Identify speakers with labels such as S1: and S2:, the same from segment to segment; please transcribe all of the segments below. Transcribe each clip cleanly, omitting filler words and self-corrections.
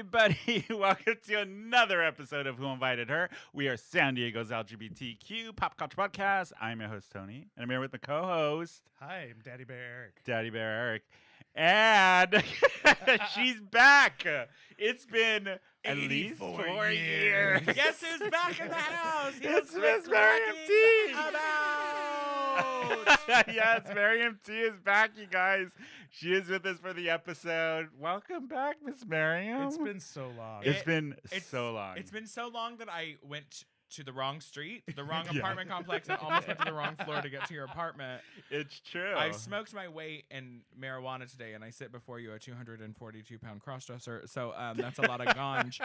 S1: everybody. Welcome to another episode of Who Invited Her. We are San Diego's LGBTQ pop culture podcast. I'm your host, Tony, and I'm here with my co-host.
S2: Hi, I'm Daddy Bear Eric.
S1: Daddy Bear Eric. And she's back. It's been at least 4 years.
S3: Guess who's back in the house?
S1: It's Miss MariamT. Yes, MariamT is back, you guys. She is with us for the episode. Welcome back, Miss Mariam.
S2: It's been so long.
S1: It's been so long.
S3: It's been so long that I went to the wrong street, the wrong apartment complex, and almost went to the wrong floor to get to your apartment.
S1: It's true.
S3: I smoked my weight in marijuana today, and I sit before you a 242-pound crossdresser, so that's a lot of ganj.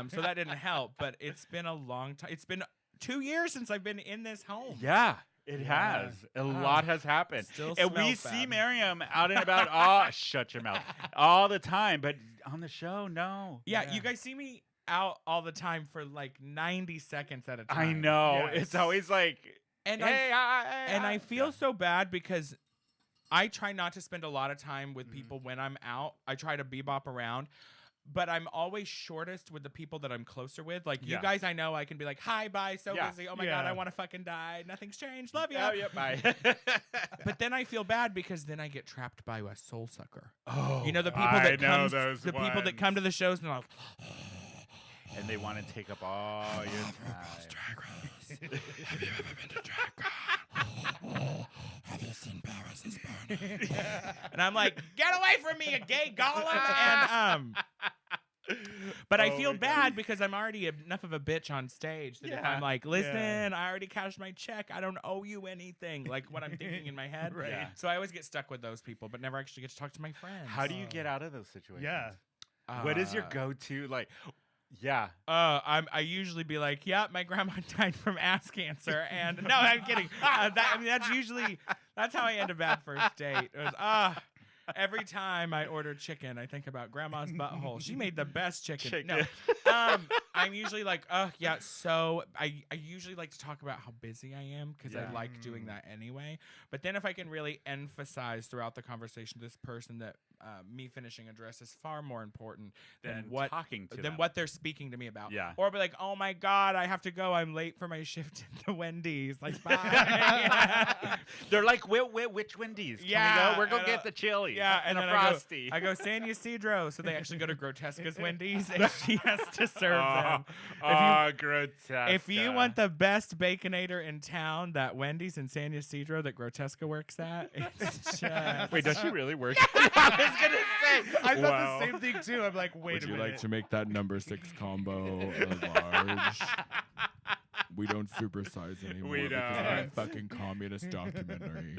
S3: So that didn't help, but it's been a long time. It's been 2 years since I've been in this home.
S1: Yeah. It has. A lot has happened.
S3: Still
S1: and we
S3: smells
S1: see
S3: bad.
S1: Mariam out and about shut your mouth, all the time, but on the show, no.
S3: Yeah, you guys see me out all the time for like 90 seconds at a time.
S1: I know.
S2: Yes.
S1: It's always like,
S3: And
S1: hey,
S3: I feel so bad because I try not to spend a lot of time with people when I'm out. I try to bebop around. But I'm always shortest with the people that I'm closer with. Like, you guys, I know I can be like, hi, bye, so busy. Oh, my God, I want to fucking die. Nothing's changed. Love you.
S1: Oh, yeah, bye.
S3: But then I feel bad because then I get trapped by a soul sucker.
S1: Oh,
S3: You know, the people
S1: I
S3: that
S1: know those
S3: people that
S1: ones.
S3: come to the shows and they're like,
S1: And they want to take up all your time.
S3: Drag Race. Have you ever been to Drag Race? Have you seen Paris is Burning? And I'm like, get away from me, you gay golem! But I feel bad because I'm already enough of a bitch on stage that if I'm like, listen, I already cashed my check, I don't owe you anything, like what I'm thinking in my head.
S2: Right.
S1: Yeah.
S3: So I always get stuck with those people, but never actually get to talk to my friends.
S1: How do you get out of those situations?
S2: Yeah.
S1: What is your go-to, like,
S3: I usually be like, yeah, my grandma died from ass cancer, and no, I'm kidding. That's how I end a bad first date. It was every time I order chicken, I think about grandma's butthole. She made the best chicken. No, I'm usually like, So I usually like to talk about how busy I am because I like doing that anyway. But then if I can really emphasize throughout the conversation to this person that me finishing a dress is far more important than what they're speaking to me about.
S1: Yeah.
S3: Or be like, oh my God, I have to go. I'm late for my shift at the Wendy's. Like, bye.
S1: They're like, which Wendy's? Can we go? We're going to get the chili.
S3: Yeah,
S1: and
S3: and
S1: a
S3: then
S1: Frosty.
S3: I go San Ysidro, so they actually go to Grotesca's Wendy's, and she has to serve them.
S1: Grotesca.
S3: If you want the best Baconator in town, that Wendy's in San Ysidro that Grotesca works at, it's just...
S1: Wait, does she really work? I was going to say.
S2: I thought the same thing too. I'm like, wait a minute.
S4: Would you like to make that number 6 combo large? We don't supersize anymore
S1: We
S4: because of
S1: don't.
S4: that fucking communist documentary.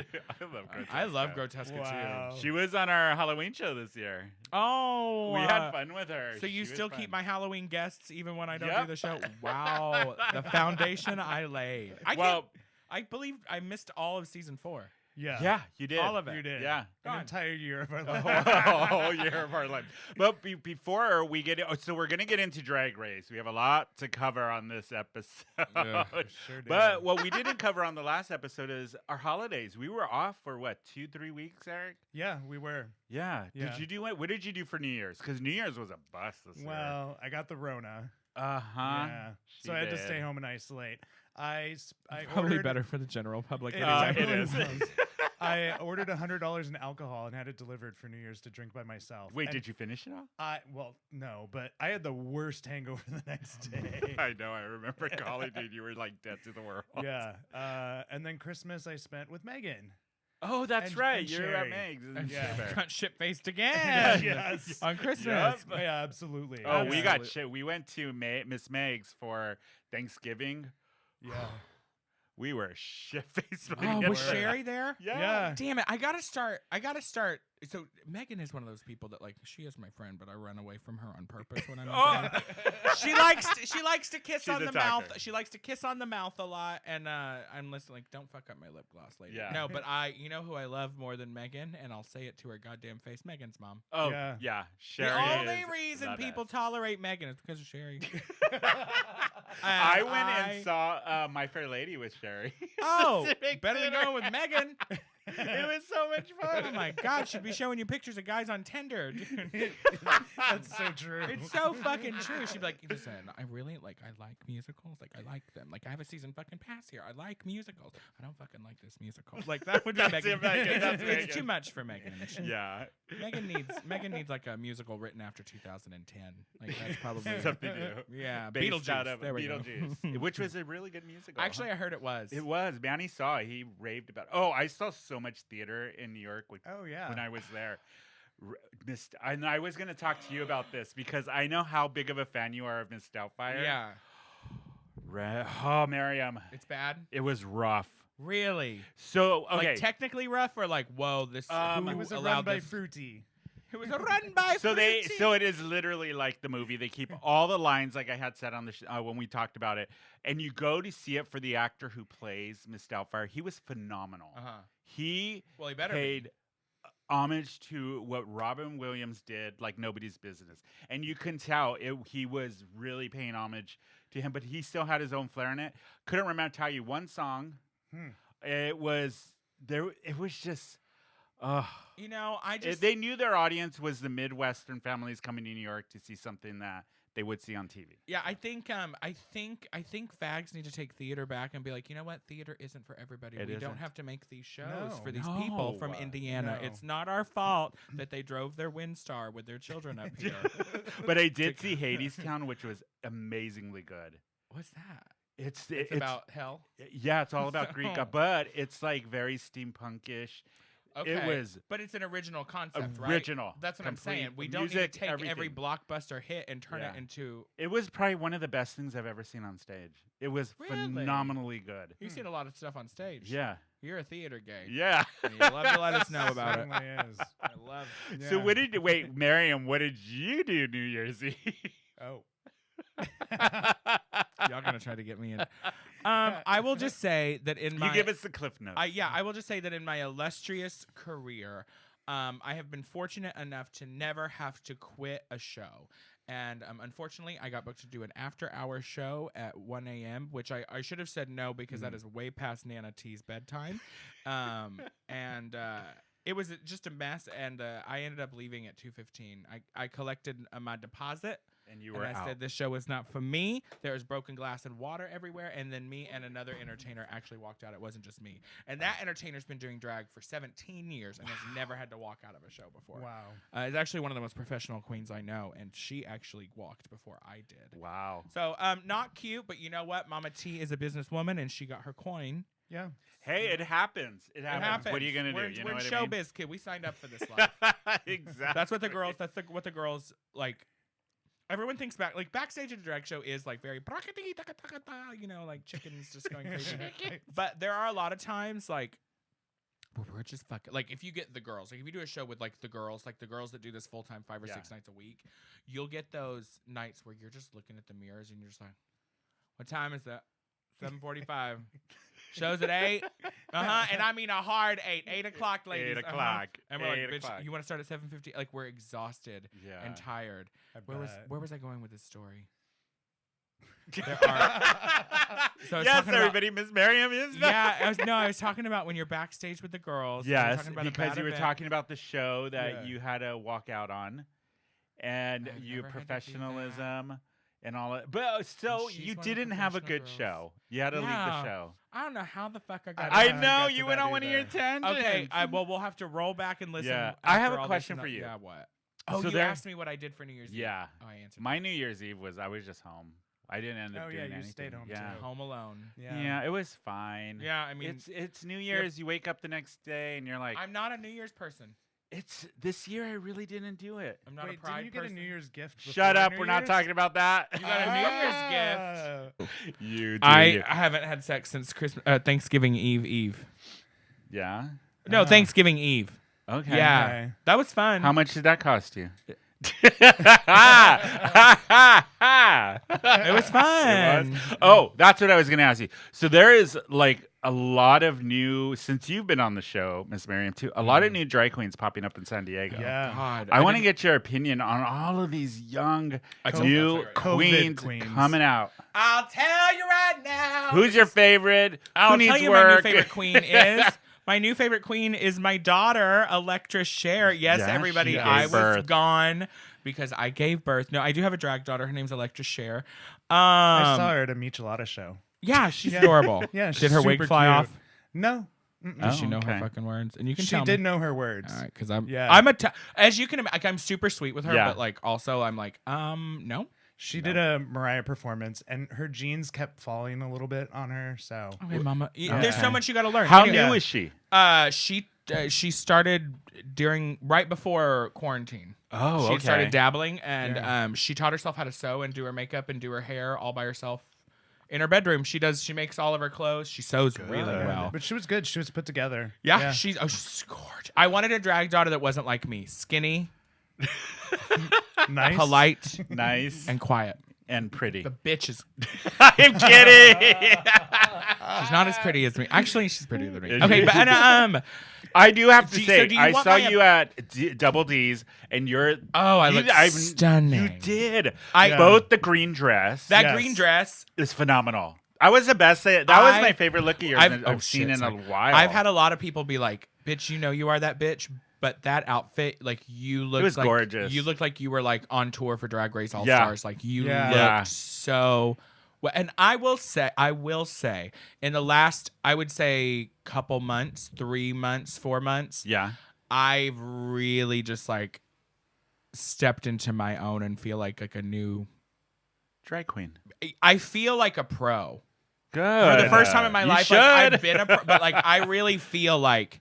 S3: I love Grotesca
S2: Wow.
S3: too.
S1: She was on our Halloween show this year.
S3: Oh,
S1: We had fun with her.
S3: So you
S1: She was
S3: still
S1: fun.
S3: keep my Halloween guests even when I don't
S1: Yep.
S3: do the show? Wow, the foundation I laid. I believe I missed all of season 4.
S1: Yeah, you did.
S3: All of it.
S2: You did.
S1: Yeah.
S2: An entire year of our life.
S1: A whole year of our life. But before we get so we're going to get into Drag Race. We have a lot to cover on this episode.
S4: Yeah,
S2: sure do.
S1: But what we didn't cover on the last episode is our holidays. We were off for what, 2-3 weeks, Eric?
S2: Yeah, we were.
S1: Yeah.
S2: Yeah.
S1: Did you do it? What did you do for New Year's? Because New Year's was a bust this year.
S2: Well, I got the Rona.
S1: Yeah.
S2: So I had to stay home and isolate. I
S3: Probably
S2: ordered,
S3: better for the general public.
S2: It
S1: It
S2: definitely
S1: is.
S2: was. I ordered $100 in alcohol and had it delivered for New Year's to drink by myself.
S1: Wait,
S2: And
S1: did you finish it all?
S2: Well, no, but I had the worst hangover the next day.
S1: I know. I remember calling you. You were like dead to the world.
S2: Yeah. And then Christmas I spent with Megan.
S1: Oh, that's
S2: And-
S1: right.
S2: and
S1: You're at
S2: Sherry.
S1: Meg's.
S2: And yeah.
S3: Got shit-faced again.
S2: Yes.
S3: On Christmas.
S1: Yep.
S2: Yeah, absolutely.
S1: Oh, we got
S3: Absolutely.
S1: shit. We went to Miss Meg's for Thanksgiving.
S2: Yeah.
S1: We were shit-faced.
S3: Oh, was Sherry there?
S2: Yeah.
S3: Damn it! I gotta start. So Megan is one of those people that like she is my friend, but I run away from her on purpose when I'm. She likes to kiss
S1: She's
S3: on
S1: a
S3: the mouth.
S1: talker.
S3: She likes to kiss on the mouth a lot, and I'm listening. Like, don't fuck up my lip gloss, lady.
S1: Yeah.
S3: No, but you know who I love more than Megan, and I'll say it to her goddamn face. Megan's mom.
S1: Oh,
S2: Yeah.
S1: yeah. Sherry
S3: The only
S1: is
S3: reason
S1: the
S3: people
S1: best.
S3: tolerate Megan is because of Sherry.
S1: I
S3: And
S1: went and saw My Fair Lady with Sherry.
S3: Oh,
S1: Civic
S3: better than
S1: Theater.
S3: going with Megan.
S1: It was so much fun.
S3: Oh my God, she'd be showing you pictures of guys on Tinder. Dude.
S2: That's so true.
S3: It's so fucking true. She'd be like, listen, I really like musicals. Like, I like them. Like, I have a season fucking pass here. I like musicals. I don't fucking like this musical. Like, that would be
S1: That's
S3: Megan.
S1: it, Megan. That's
S3: It's
S1: Megan.
S3: too much for Megan.
S1: Yeah.
S3: Megan needs like a musical written after 2010. Like, that's probably
S1: Something new.
S3: Yeah,
S1: Based out
S3: Beetlejuice.
S1: of
S3: There we go.
S1: Beetlejuice, which was a really good musical.
S3: Actually, I heard it was.
S1: It was. Manny saw it. He raved about it. Oh, I saw so much theater in New York
S2: Oh yeah.
S1: when I was there. And I was going to talk to you about this because I know how big of a fan you are of Miss Doubtfire.
S3: Yeah,
S1: Oh, Mariam.
S3: it's bad.
S1: It was rough.
S3: Really?
S1: So, okay.
S3: Like technically rough, or like, whoa, this who
S2: it was a
S3: allowed
S2: run by
S3: this?
S2: Fruity.
S3: It was a run by.
S1: So it is literally like the movie. They keep all the lines like I had said on the when we talked about it, and you go to see it for the actor who plays Miss Doubtfire. He was phenomenal. He
S3: Well, he better
S1: paid homage to what Robin Williams did, like nobody's business, and you can tell he was really paying homage to him. But he still had his own flair in it. Couldn't remember tell you one song. It was there. It was just.
S3: You know,
S1: They knew their audience was the Midwestern families coming to New York to see something that they would see on TV.
S3: Yeah, I think fags need to take theater back and be like, you know what, theater isn't for everybody. We don't
S1: isn't.
S3: have to make these shows
S2: No.
S3: for these people from Indiana.
S2: No.
S3: It's not our fault that they drove their Windstar with their children up here.
S1: But I did see Hadestown, which was amazingly good.
S3: What's that?
S1: It's
S3: About hell.
S1: Yeah, it's all about Greek,
S3: So-
S1: but it's like very steampunkish.
S3: Okay.
S1: It was
S3: but it's an original concept, right?
S1: original.
S3: That's what
S1: complete.
S3: I'm saying. We
S1: The
S3: don't need
S1: music,
S3: to take every
S1: everything.
S3: blockbuster hit and turn
S1: Yeah.
S3: it into.
S1: It was probably one of the best things I've ever seen on stage. It was
S3: Really?
S1: phenomenally good.
S3: You've seen a lot of stuff on stage.
S1: Yeah.
S3: You're a theater gay.
S1: Yeah.
S3: And you love to let us know about it.
S2: Certainly is.
S3: I love.
S1: So wait, Mariam, what did you do New Year's Eve?
S2: Oh.
S3: Y'all gonna try to get me in. I will just say that in my
S1: You give us the cliff notes.
S3: I will just say that in my illustrious career, I have been fortunate enough to never have to quit a show. And unfortunately, I got booked to do an after-hour show at 1 a.m., which I should have said no because that is way past Nana T's bedtime. And it was just a mess, and I ended up leaving at 2:15. I collected my deposit.
S1: And you were
S3: I
S1: out.
S3: said, this show was not for me. There was broken glass and water everywhere. And then me and another entertainer actually walked out. It wasn't just me. And that entertainer's been doing drag for 17 years and has never had to walk out of a show before.
S2: Wow.
S3: It's actually one of the most professional queens I know. And she actually walked before I did.
S1: Wow.
S3: So not cute, but you know what? Mama T is a businesswoman and she got her coin.
S2: Yeah.
S1: Hey, it happens. It
S3: It
S1: happens.
S3: happens.
S1: What are you gonna
S3: We're,
S1: do? You
S3: we're
S1: know
S3: in
S1: what I mean?
S3: showbiz, kid. We signed up for this life.
S1: Exactly.
S3: That's what the girls. What the girls like. Everyone thinks backstage at a drag show is like very, you know, like chickens just going crazy. But there are a lot of times like where we're just fucking like if you get the girls, like if you do a show with like the girls that do this full time 5 or 6 nights a week, you'll get those nights where you're just looking at the mirrors and you're just like, what time is that? 7:45. Show's at 8. And I mean a hard 8 o'clock, ladies.
S1: 8 o'clock.
S3: And we're like,
S1: 8
S3: bitch,
S1: o'clock.
S3: you want to start at 7:50? Like we're exhausted
S1: Yeah.
S3: and tired.
S2: bet.
S3: Where was I going with this story? There are. So I was
S1: yes,
S3: talking about-
S1: everybody. Miss Mariam is back.
S3: Yeah, I was talking about when you're backstage with the girls. and
S1: Yes,
S3: talking about a
S1: because
S3: bad
S1: you were
S3: event.
S1: talking about the show that
S2: Yeah.
S1: you had to walk out on, and
S3: I've
S1: your
S3: never had to do
S1: professionalism and all that. But still,
S3: And she's
S1: you
S3: one of the
S1: didn't have a
S3: professional
S1: good
S3: girls.
S1: show. You had to leave the
S3: Yeah.
S1: show.
S3: I don't know how the fuck I got.
S2: I
S1: I
S2: don't
S3: into
S2: know how
S1: know
S2: to get
S1: you
S2: to
S1: went
S2: that
S1: on one of your
S2: either.
S1: tangents.
S3: Okay, well, we'll have to roll back and listen.
S1: Yeah. I have
S3: after
S1: a
S3: all
S1: question
S3: this
S1: for
S3: and-
S1: you.
S3: Yeah, what? Oh,
S1: So
S3: you
S1: there-
S3: asked me what I did for New Year's Eve.
S1: Yeah.
S3: Oh, I answered.
S1: My New Year's Eve was I was just home. I didn't end up
S2: Oh,
S1: doing
S2: yeah, you
S1: anything.
S2: stayed home,
S1: yeah.
S2: too.
S3: Home alone.
S1: Yeah, it was fine.
S3: Yeah, I mean,
S1: it's New Year's. You wake up the next day and you're like,
S3: I'm not a New Year's person.
S1: it's this year. I really didn't do it.
S3: I'm not
S2: Wait,
S3: a pride
S2: didn't you get
S3: person.
S2: a New Year's gift?
S1: Shut
S2: before
S1: up.
S2: New
S1: We're not
S2: Year's?
S1: talking about that.
S3: You got a New Year's gift.
S1: You do.
S3: I haven't had sex since Thanksgiving Eve.
S1: Yeah.
S3: No, Thanksgiving Eve.
S1: Okay.
S3: Yeah,
S2: Okay.
S3: that was fun.
S1: How much did that cost you?
S3: It was
S1: It
S3: fun.
S1: was? Oh, that's what I was going to ask you. So there is like a lot of new, since you've been on the show, Miss Mariam too, a lot of new drag queens popping up in San Diego.
S2: Yeah.
S3: God,
S1: I want to
S3: didn't-
S1: get your opinion on all of these young
S3: I told
S1: new
S3: you.
S2: COVID
S1: queens
S2: queens.
S1: coming out.
S3: I'll tell you right now.
S1: Who's your favorite?
S3: I'll
S1: Who needs
S3: tell you
S1: work?
S3: my new favorite queen is. My new favorite queen is my daughter, Electra Cher. Yes,
S1: Yeah,
S3: everybody,
S1: she
S3: I
S1: gave
S3: was
S1: birth.
S3: gone because I gave birth. No, I do have a drag daughter. Her name's Electra Cher.
S2: I saw her at a Michelada show.
S3: Yeah, she's
S2: Yeah.
S3: adorable.
S2: Yeah, she's
S3: Did her wig
S2: super
S3: fly
S2: cute.
S3: off?
S2: No. Mm-mm.
S3: Does she
S1: Oh,
S3: know
S1: okay.
S3: her fucking words? And you can
S2: She
S3: tell
S2: did
S3: me.
S2: know her words.
S3: All right, because
S2: Yeah.
S3: I'm as you can imagine, like, I'm super sweet with her,
S1: Yeah.
S3: but like also I'm like, no.
S2: She did a Mariah performance, and her jeans kept falling a little bit on her. So
S3: Okay, mama.
S2: Yeah.
S3: There's so much you got to learn.
S1: How
S3: Anyway,
S1: new is she?
S3: She started right before quarantine.
S1: Oh,
S3: She
S1: okay.
S3: started dabbling, and
S2: Yeah.
S3: she taught herself how to sew and do her makeup and do her hair all by herself in her bedroom. She makes all of her clothes. She sews really
S1: Good.
S3: well.
S2: But she was good. She was put together.
S3: Yeah, she's gorgeous. I wanted a drag daughter that wasn't like me, skinny,
S2: nice.
S3: polite,
S1: Nice
S3: and quiet.
S1: and pretty.
S3: The bitch is.
S1: I'm kidding.
S3: She's not as pretty as me. Actually, she's prettier than me.
S1: Is
S3: Okay,
S1: she?
S3: but
S1: I do have to
S3: Do you-
S1: say,
S3: so do you
S1: I
S3: want
S1: saw
S3: my-
S1: you at Double D's, and you're.
S3: Oh, I
S1: you-
S3: look
S1: You
S3: stunning.
S1: did.
S3: I-
S1: Both the green dress
S3: That
S2: Yes.
S3: green dress.
S1: is phenomenal. I was the best. That was my favorite look of yours
S3: I've-
S1: I've
S3: oh,
S1: seen
S3: shit,
S1: in
S3: sorry.
S1: a while.
S3: I've had a lot of people be like, "Bitch, you know you are that bitch." But that outfit, like you looked
S1: was
S3: like
S1: gorgeous.
S3: You looked like you were like on tour for Drag Race All
S1: Yeah.
S3: Stars. Like you
S2: Yeah.
S3: looked
S1: Yeah.
S3: so. Well, and I will say, in the last, I would say, couple months, 3 months, 4 months,
S1: Yeah.
S3: I've really just like stepped into my own and feel like a new.
S1: Drag queen.
S3: I feel like a pro.
S1: Good.
S3: For the first time in my
S1: You
S3: life,
S1: should.
S3: like, I've been a pro, but like I really feel like,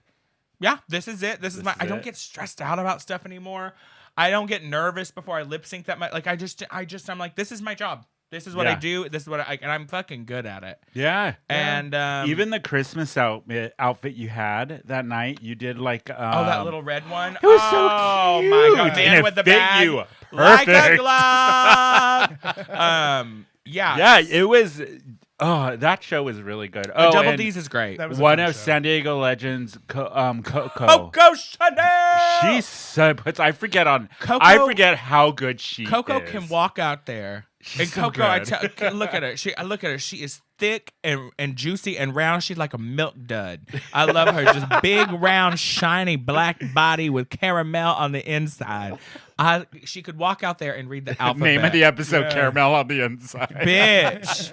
S3: yeah, this is it. This is
S1: This
S3: my.
S1: is
S3: I don't
S1: it.
S3: get stressed out about stuff anymore. I don't get nervous before I lip sync that much. Like I'm like, this is my job. This is what I
S1: Yeah.
S3: do. This is what and I'm fucking good at it.
S1: Yeah.
S3: And
S1: Even the Christmas outfit you had that night, you did like.
S3: that little red one.
S1: It was so
S3: oh
S1: cute.
S3: my god,
S1: And
S3: man
S1: it
S3: with the
S1: fit
S3: bag,
S1: you
S3: like a
S1: perfect.
S3: glove. Yeah,
S1: Yeah, it was. Oh, that show was really good. Oh,
S3: Double
S1: and
S3: D's is great.
S2: That was a
S1: one
S2: fun
S1: of
S2: show.
S1: San Diego Legends, Coco.
S3: Coco Chanel.
S1: She so puts. I forget
S3: Coco-
S1: I forget how good she
S3: Coco
S1: is.
S3: can walk out there.
S1: She's
S3: And
S1: so
S3: Coco, I
S1: good.
S3: look at her. I look at her. She is thick and juicy and round. She's like a milk dud. I love her. Just big, round, shiny black body with caramel on the inside. She could walk out there and read the alphabet.
S1: Name of the episode:
S2: Yeah.
S1: Caramel on the inside.
S3: Bitch.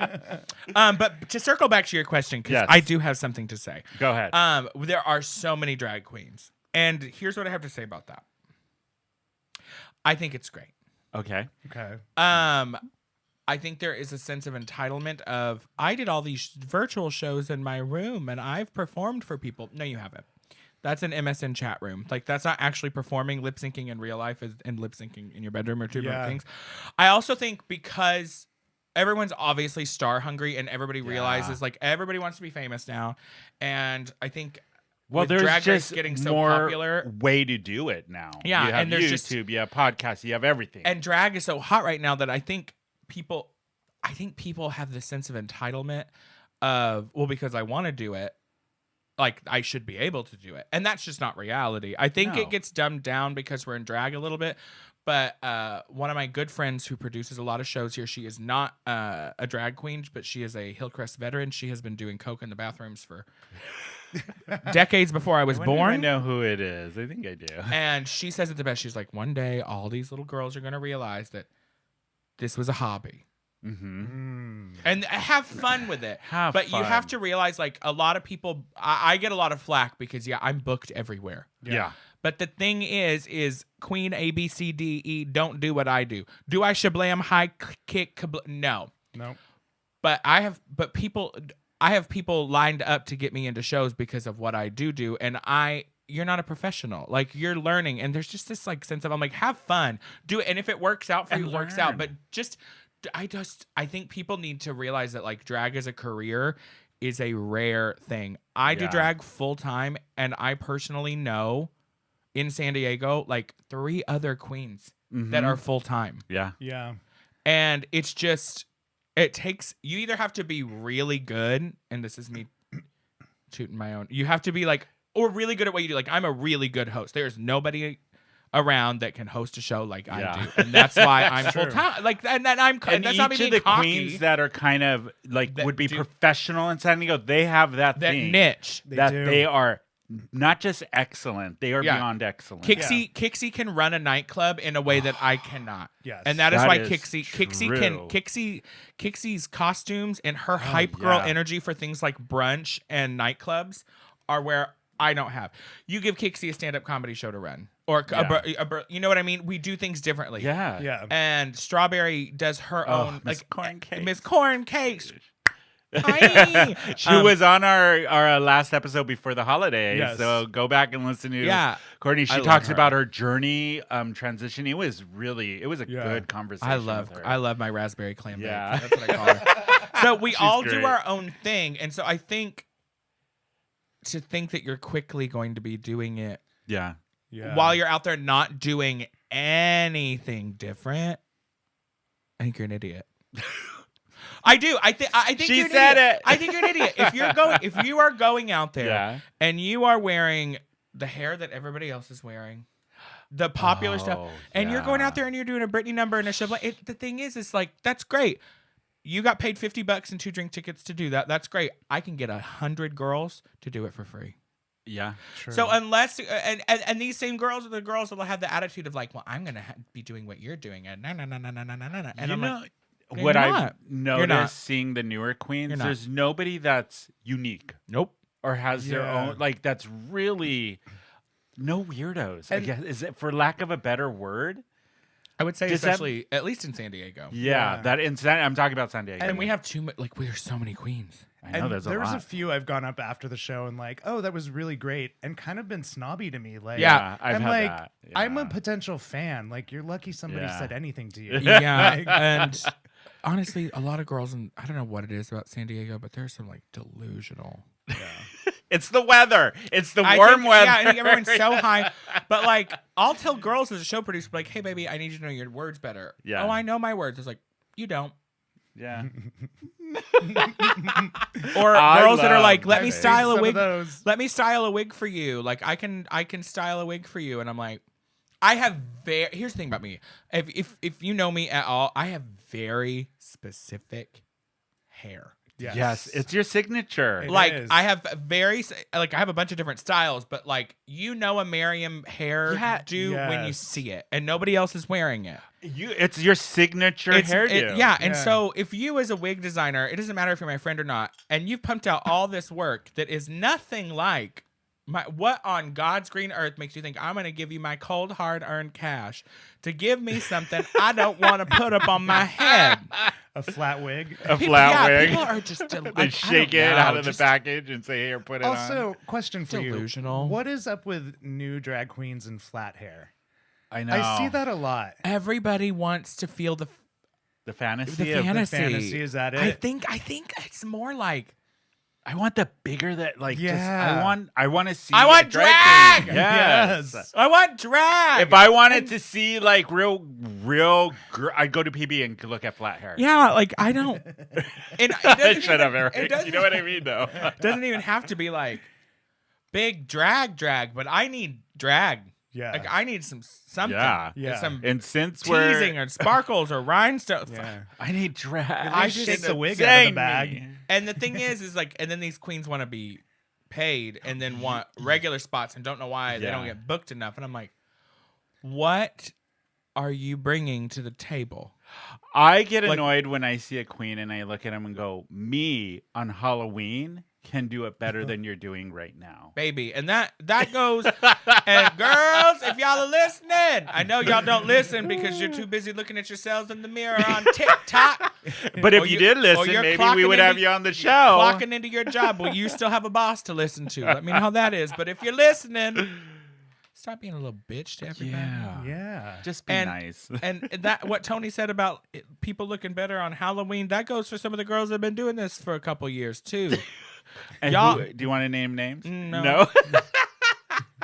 S3: But to circle back to your question, because
S1: Yes.
S3: I do have something to say.
S1: Go ahead.
S3: There are so many drag queens, and here's what I have to say about that. I think it's great.
S1: Okay.
S2: Okay.
S3: I think there is a sense of entitlement of I did all these virtual shows in my room and I've performed for people. No, you haven't. That's an MSN chat room. Like that's not actually performing. Lip syncing in real life and lip syncing in your bedroom are two different
S2: Yeah.
S3: things. I also think because everyone's obviously star hungry and everybody realizes like everybody wants to be famous now, and I think
S1: Well,
S3: with
S1: there's
S3: Drag Race
S1: just
S3: getting so
S1: more
S3: popular.
S1: way to do it now.
S3: Yeah,
S1: you have
S3: and there's just-
S1: YouTube, you have podcasts, you have everything.
S3: And drag is so hot right now that I think people have this sense of entitlement of, well, because I want to do it, like I should be able to do it. And that's just not reality. I think
S1: No.
S3: it gets dumbed down because we're in drag a little bit. But one of my good friends who produces a lot of shows here, she is not a drag queen, but she is a Hillcrest veteran. She has been doing coke in the bathrooms for decades before I was
S1: wonder if I
S3: born.
S1: know who it is. I think I do.
S3: And she says it the best. She's like, one day all these little girls are going to realize that this was a hobby.
S1: Mm-hmm.
S3: And have fun with it.
S1: Have
S3: But you have
S1: fun.
S3: to realize, like, a lot of people, I get a lot of flack because, yeah, I'm booked everywhere.
S1: Yeah.
S3: But the thing is Queen A, B, C, D, E don't do what I do. Do I shablam, high kick, no.
S2: No.
S3: But I have people lined up to get me into shows because of what I do. And you're not a professional. Like, you're learning. And there's just this, like, sense of, I'm like, have fun. Do it. And if it works out for
S1: And
S3: you, it works out.
S1: learn.
S3: But I think people need to realize that, like, drag as a career is a rare thing. I do
S1: Yeah.
S3: drag full time, and I personally know in San Diego, like, 3 other queens that
S1: Mhm.
S3: are full time.
S1: Yeah.
S2: Yeah.
S3: And it's just, you either have to be really good, and this is me tooting my own. You have to be like, or really good at what you do. Like, I'm a really good host. There's nobody around that can host a show like I
S1: Yeah.
S3: do, and that's why I'm
S2: True.
S3: full time. Like, and I'm.
S1: And
S3: that's not me
S1: each
S3: being
S1: of the
S3: cocky.
S1: queens that are kind of like
S3: That
S1: would be
S3: do-
S1: professional in San Diego, they have that
S3: that
S1: thing
S3: niche.
S2: They
S1: that
S2: do.
S1: they are not just excellent, they are
S3: Yeah.
S1: beyond excellent.
S3: Kixie can run a nightclub in a way that I cannot.
S2: Yes.
S3: And that is
S1: That
S3: why
S1: is
S3: Kixie's costumes and her hype girl
S1: yeah.
S3: energy for things like brunch and nightclubs are where I don't have. You give Kixie a stand-up comedy show to run, or you know what I mean? We do things differently.
S1: Yeah.
S2: Yeah.
S3: And Strawberry does her own
S1: Miss Corn Cakes.
S3: Miss Corn Cakes. Hi.
S1: She was on our last episode before the holidays,
S2: Yes.
S1: so go back and listen to
S3: Yeah.
S1: Courtney. She
S3: I love
S1: talks
S3: her.
S1: about her journey transition. It was a
S2: Yeah.
S1: good conversation. with her.
S3: I love my raspberry clam bake.
S1: Yeah.
S3: That's what I call her. So we
S1: She's
S3: all do
S1: great.
S3: our own thing, and so I think to think that you're quickly going to be doing it
S1: Yeah.
S2: Yeah.
S3: while you're out there not doing anything different, I think you're an idiot. I do. I think
S1: She
S3: you're an
S1: said
S3: idiot.
S1: it.
S3: I think you're an idiot. If you are going out there
S1: Yeah.
S3: and you are wearing the hair that everybody else is wearing, the popular stuff,
S1: Oh,
S3: and you're going
S1: yeah.
S3: out there and you're doing a Britney number and a show, the thing is like, that's great. You got paid $50 and 2 drink tickets to do that. That's great. I can get 100 girls to do it for free.
S1: Yeah.
S2: True.
S3: So unless and these same girls are the girls that'll have the attitude of like, well, I'm gonna be doing what you're doing, and no. And I'm like, "No,
S1: what
S3: you're
S1: I've
S3: not. You're not.
S1: noticed seeing the newer queens,
S3: You're not.
S1: there's nobody that's unique
S3: nope.
S1: or has their
S2: Yeah.
S1: own, like, that's really no weirdos. I
S2: And-
S1: guess, is it for lack of a better word?
S3: I would say
S1: Does that-
S3: especially at least in San Diego.
S1: Yeah,
S2: Yeah.
S1: that insane. I'm talking about San Diego.
S3: And we have too much. Like we are so many queens.
S1: I know
S2: And
S1: there's a
S2: there was a
S1: lot.
S2: few I've gone up after the show and like, oh, that was really great, and kind of been snobby to me. Like,
S3: Yeah,
S1: I've
S2: I'm
S1: had
S2: like,
S1: that.
S2: I'm a
S1: Yeah.
S2: potential fan. Like, you're lucky somebody
S1: Yeah.
S2: said anything to you.
S3: Yeah,
S2: Like,
S3: and honestly, a lot of girls, and I don't know what it is about San Diego, but there's some like delusional.
S1: It's the weather. It's the
S3: I
S1: warm
S3: think-
S1: weather.
S3: Yeah, I think everyone's so high. But like, I'll tell girls as a show producer, like, hey, baby, I need you to know your words better.
S1: Yeah.
S3: Oh, I know my words. It's like, you don't.
S1: Yeah.
S3: Or
S1: I
S3: girls that are
S1: love
S3: like, let
S1: that.
S3: me
S2: I've seen
S3: style a
S2: some of
S3: wig.
S2: those.
S3: Let me style a wig for you. Like I can style a wig for you. And I'm like, I have here's the thing about me. If you know me at all, I have very specific hair.
S1: Yes, it's your signature.
S2: It
S3: Like
S2: is.
S3: I have I have a bunch of different styles, but like you know a Mariam hair
S1: Yeah,
S3: when you
S2: yes.
S3: see it, and nobody else is wearing it.
S1: It's your signature hairdo.
S3: Yeah, and
S2: Yeah.
S3: so if you as a wig designer, it doesn't matter if you're my friend or not, and you've pumped out all this work that is nothing like what on God's green earth makes you think I'm going to give you my cold hard earned cash to give me something I don't want to put up on my head?
S2: A flat wig.
S1: A flat wig.
S3: People are just
S1: They shake it out of the package and say, "Here, put it on."
S2: Also, question for
S3: Delusional.
S2: you: what is up with new drag queens and flat hair?
S1: I know.
S2: I see that a lot.
S3: Everybody wants to feel the
S1: fantasy.
S3: the
S1: of
S3: fantasy.
S2: Fantasy, is that it?
S3: I think it's more like
S1: I want the bigger that like.
S2: Yeah.
S1: Just, I want to see.
S3: I
S1: a
S3: want
S1: drag queen.
S3: drag!
S1: Yes.
S2: Yes.
S3: I want drag.
S1: If I wanted to see like real, I'd go to PB and look at flat hair.
S3: Yeah, like I don't. It doesn't
S1: Shut up,
S3: even-
S1: Eric.
S3: it doesn't-
S1: You know what I mean, though.
S3: doesn't even have to be like big drag, but I need drag.
S2: Yeah.
S3: Like I need something.
S1: Yeah.
S2: Yeah.
S3: Some
S1: And since we're,
S3: teasing or sparkles or rhinestones.
S2: yeah.
S1: I need drag.
S2: I
S3: just-
S2: shake the wig out of
S1: Dang
S2: the bag.
S1: me.
S3: And the thing is like, and then these queens want to be paid and then want regular spots and don't know why they don't
S1: Yeah.
S3: get booked enough. And I'm like, what are you bringing to the table?
S1: I get
S3: Like-
S1: annoyed when I see a queen and I look at them and go, "Me on Halloween can do it better than you're doing right now."
S3: Baby, and that goes. And girls, if y'all are listening, I know y'all don't listen because you're too busy looking at yourselves in the mirror on TikTok.
S1: But
S3: Or
S1: if you did listen,
S3: you're
S1: maybe we
S3: clocking
S1: would have
S3: into-
S1: you on the
S3: you're
S1: show.
S3: Clocking into your job, well, you still have a boss to listen to. Let me know how that is. But if you're listening, stop being a little bitch to everybody.
S1: Yeah.
S2: Yeah.
S1: Just be
S3: And-
S1: nice.
S3: And that what Tony said about people looking better on Halloween, that goes for some of the girls that have been doing this for a couple years too.
S1: And
S3: y'all-
S1: do you want to name names?
S3: No.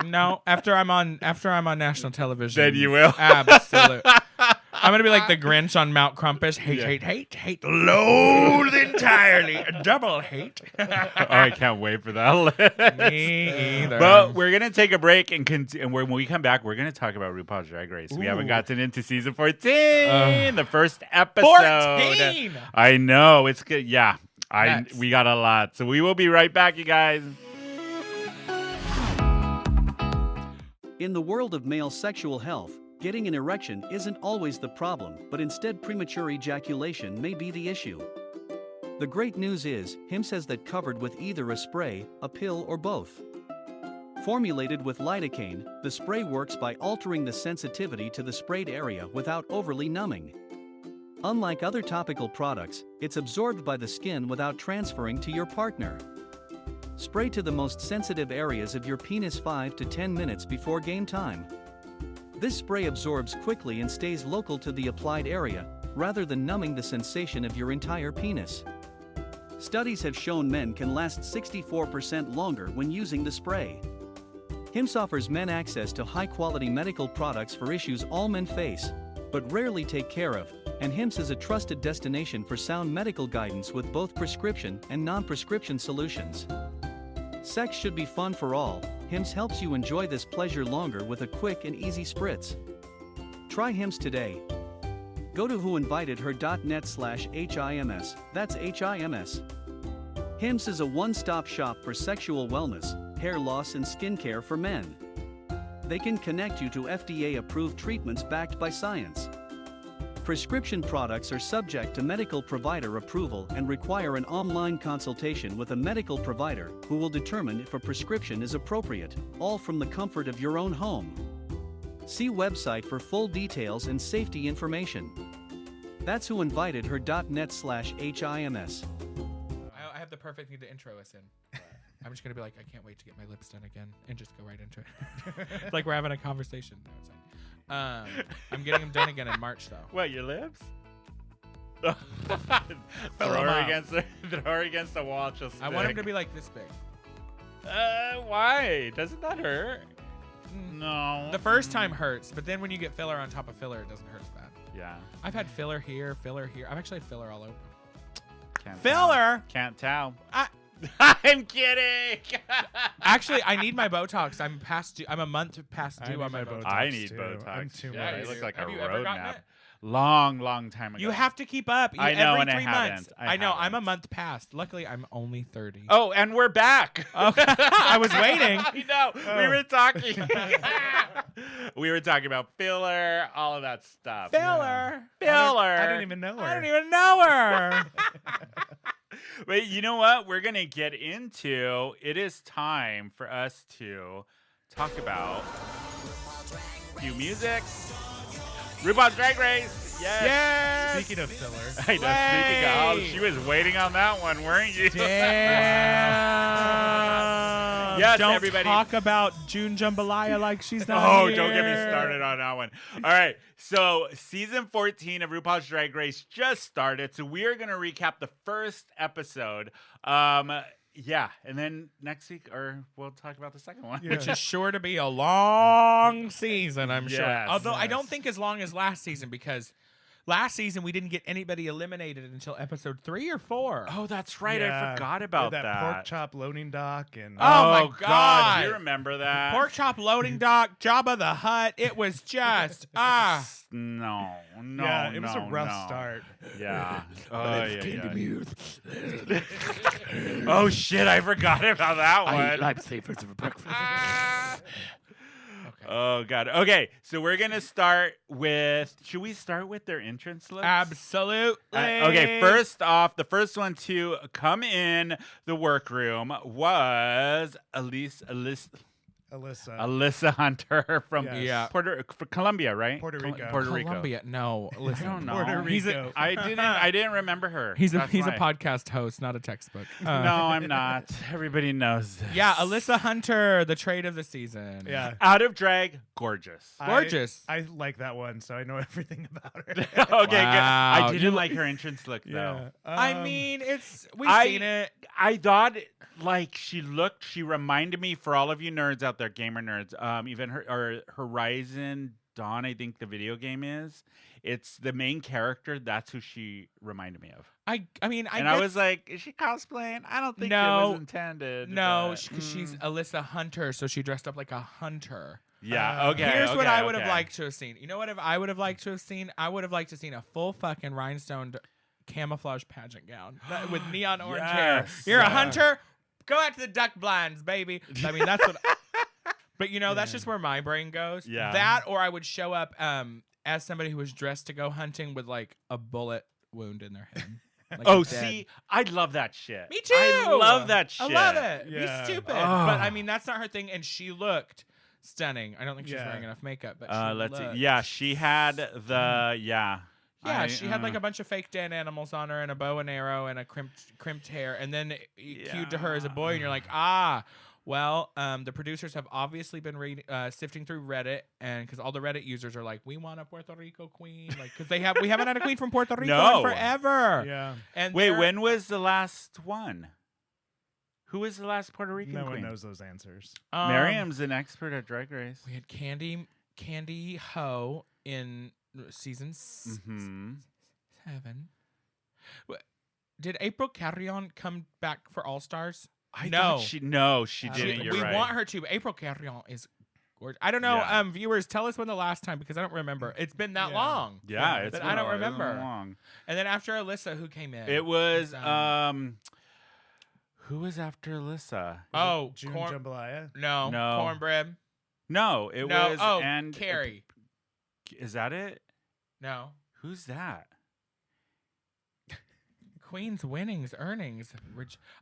S3: No, after I'm on national television,
S1: Then you will.
S3: Absolutely. I'm gonna be like the Grinch on Mount Crumpus. Hate,
S1: Yeah.
S3: hate, loathe entirely, double hate.
S1: Oh, I can't wait for that.
S3: Me either.
S1: But we're gonna take a break and when we come back, we're gonna talk about RuPaul's Drag Race. We haven't
S2: Ooh.
S1: gotten into season 14, the first episode.
S3: 14.
S1: I know it's good. Yeah,
S3: Nuts.
S1: we got a lot. So we will be right back, you guys.
S5: In the world of male sexual health, getting an erection isn't always the problem, but instead premature ejaculation may be the issue. The great news is, Hims has that covered with either a spray, a pill, or both. Formulated with lidocaine, the spray works by altering the sensitivity to the sprayed area without overly numbing. Unlike other topical products, it's absorbed by the skin without transferring to your partner. Spray to the most sensitive areas of your penis 5 to 10 minutes before game time. This spray absorbs quickly and stays local to the applied area, rather than numbing the sensation of your entire penis. Studies have shown men can last 64% longer when using the spray. Hims offers men access to high-quality medical products for issues all men face, but rarely take care of, and Hims is a trusted destination for sound medical guidance with both prescription and non-prescription solutions. Sex should be fun for all. Hims helps you enjoy this pleasure longer with a quick and easy spritz. Try Hims today. Go to whoinvitedher.net/HIMS, that's HIMS. Hims is a one-stop shop for sexual wellness, hair loss and skincare for men. They can connect you to FDA-approved treatments backed by science. Prescription products are subject to medical provider approval and require an online consultation with a medical provider who will determine if a prescription is appropriate, all from the comfort of your own home. See website for full details and safety information. That's whoinvitedher.net/HIMS.
S3: I have the perfect thing to intro us in. I'm just gonna be like, I can't wait to get my lips done again, and just go right into it. Like we're having a conversation. No, it's fine. I'm getting them done again in March, though.
S1: What, your lips?
S3: Fill
S1: throw
S3: 'em
S1: her
S3: up.
S1: against the wall. Just
S3: I want them to be like this big.
S1: Why? Doesn't that hurt? No.
S3: The first time hurts, but then when you get filler on top of filler, it doesn't hurt as bad.
S1: Yeah.
S3: I've had filler here, filler here. I've actually had filler all over.
S1: Can't
S3: Filler?
S1: Tell. Can't tell.
S3: I-
S1: I'm kidding.
S3: Actually, I need my Botox. I'm past due. I'm a month past
S2: I
S3: due
S2: need
S3: on my
S2: my
S3: Botox.
S1: I need
S2: too.
S1: Botox.
S2: I'm too
S3: Yeah,
S1: I
S3: you
S1: look
S3: do.
S1: like
S3: Have
S1: a
S3: you ever gotten
S1: roadmap.
S3: it?
S1: Long time ago.
S3: You have to keep up.
S1: I know,
S3: every
S1: and I
S3: 3 months.
S1: haven't.
S3: I know. I'm a
S1: haven't.
S3: month past. Luckily, I'm only 30.
S1: Oh, and we're back.
S3: Okay. I was waiting.
S1: I know. We
S2: Oh.
S1: were talking. We were talking about filler, all of that stuff.
S3: Filler.
S1: Filler.
S2: I don't even know her.
S3: I don't even know her.
S1: But you know what? We're going to get into it is time for us to talk about cue music. RuPaul's Drag Race. Yes.
S3: Yes.
S2: Speaking of filler,
S1: I know. Speaking of, oh, she was waiting on that one, weren't you?
S3: Damn.
S1: Yes,
S3: don't
S1: everybody.
S3: talk about June Jambalaya like she's not
S1: Oh,
S3: here.
S1: don't get me started on that one. All right. So, season 14 of RuPaul's Drag Race just started. So, we are going to recap the first episode. Yeah. And then next week, or we'll talk about the second one.
S2: Yeah.
S3: Which is sure to be a long season, I'm sure.
S1: Yes.
S3: Although I don't
S2: Yes.
S3: think as long as last season, because last season we didn't get anybody eliminated until episode 3 or 4.
S1: Oh, that's right.
S2: Yeah,
S1: I forgot
S2: we had
S1: about
S2: that pork chop loading dock and
S3: Oh, my
S1: God.
S3: God.
S1: Do you remember that?
S3: Pork chop loading dock, Jabba the Hutt. It was just
S1: No.
S2: yeah, it was a rough
S1: no.
S2: start.
S1: Yeah. Oh, yeah. Oh, shit. I forgot about that one.
S4: lifesavers for breakfast.
S3: Okay.
S1: Oh, God. Okay. So we're going to start with, should we start with their entrance looks?
S3: Absolutely.
S1: Okay, first off, the first one to come in the workroom was Alyssa Hunter from
S2: Yes.
S1: Colombia, right?
S2: Puerto Rico.
S1: Puerto Rico.
S3: Columbia. No, listen.
S1: I don't know.
S2: Puerto
S3: He's a-
S2: Rico.
S1: I didn't remember her.
S3: He's a
S1: That's why.
S3: podcast host, not a textbook.
S1: No, I'm not. Everybody knows this.
S3: Yeah, Alyssa Hunter, the trade of the season.
S2: Yeah.
S1: Out of drag, gorgeous.
S3: Gorgeous.
S2: I like that one, so I know everything about her.
S1: Okay, good.
S3: Wow.
S1: I didn't like her entrance look though.
S2: yeah.
S3: I mean, we've
S1: I-
S3: seen it.
S1: I thought like she reminded me, for all of you nerds out there, gamer nerds, even her or Horizon Dawn, I think the video game is. It's the main character. That's who she reminded me of.
S3: I mean,
S1: And I was like, is she cosplaying? I don't think it
S3: No.
S1: was intended.
S3: no,
S1: but,
S3: because she's Alyssa Hunter, so she dressed up like a hunter.
S1: yeah. Okay.
S3: Here's what
S1: okay,
S3: I would have
S1: okay.
S3: liked to have seen. You know what I would have liked to have seen? I would have liked to have seen a full fucking rhinestone camouflage pageant gown with neon orange hair.
S1: Yes.
S3: You're a
S1: Yeah.
S3: hunter. Go out to the duck blinds, baby. I mean, that's what. But that's just where my brain goes.
S1: Yeah.
S3: That, or I would show up as somebody who was dressed to go hunting with like a bullet wound in their head. Like
S1: Oh,
S3: they're dead.
S1: see, I love that shit.
S3: Me too.
S1: I love that shit.
S3: I love it.
S2: Yeah.
S3: Be stupid.
S1: Oh.
S3: But I mean, that's not her thing. And she looked stunning. I don't think she's
S2: Yeah.
S3: wearing enough makeup, but
S1: Let's
S3: looked.
S1: see. Yeah, she had the
S3: Yeah,
S1: I-
S3: she had like a bunch of fake dead animals on her and a bow and arrow and a crimped hair. And then it cued to her as a boy, and you're like, well, the producers have obviously been sifting through Reddit, and because all the Reddit users are like, we want a Puerto Rico queen, like because we haven't had a queen from Puerto Rico
S1: No.
S3: in forever.
S2: Yeah.
S3: And
S1: Wait,
S3: they're-
S1: when was the last one? Who was the last Puerto Rican
S2: No
S1: queen?
S2: one knows those answers.
S1: Mariam's an expert at Drag Race.
S3: We had Candy Ho in season
S1: Mm-hmm.
S3: 7. Did April Carrion come back for All Stars?
S1: I
S3: No.
S1: thought she didn't. You're
S3: we
S1: right.
S3: want her to. But April Carrion is gorgeous. I don't know.
S1: Yeah.
S3: Viewers, tell us when the last time, because I don't remember. It's been that
S2: Yeah.
S3: long.
S1: Yeah, it's
S3: But
S1: been
S3: I don't
S1: a- it's been
S3: remember.
S1: long.
S3: And then after Alyssa, who came in?
S1: It was
S3: was,
S1: who was after Alyssa?
S2: June
S3: corn.
S2: Jambalaya.
S3: No,
S1: No.
S3: Cornbread.
S1: No, it
S3: No.
S1: was
S3: Oh,
S1: and
S3: Carrie.
S1: Is that it?
S3: No.
S1: Who's that?
S3: Queen's winnings, earnings.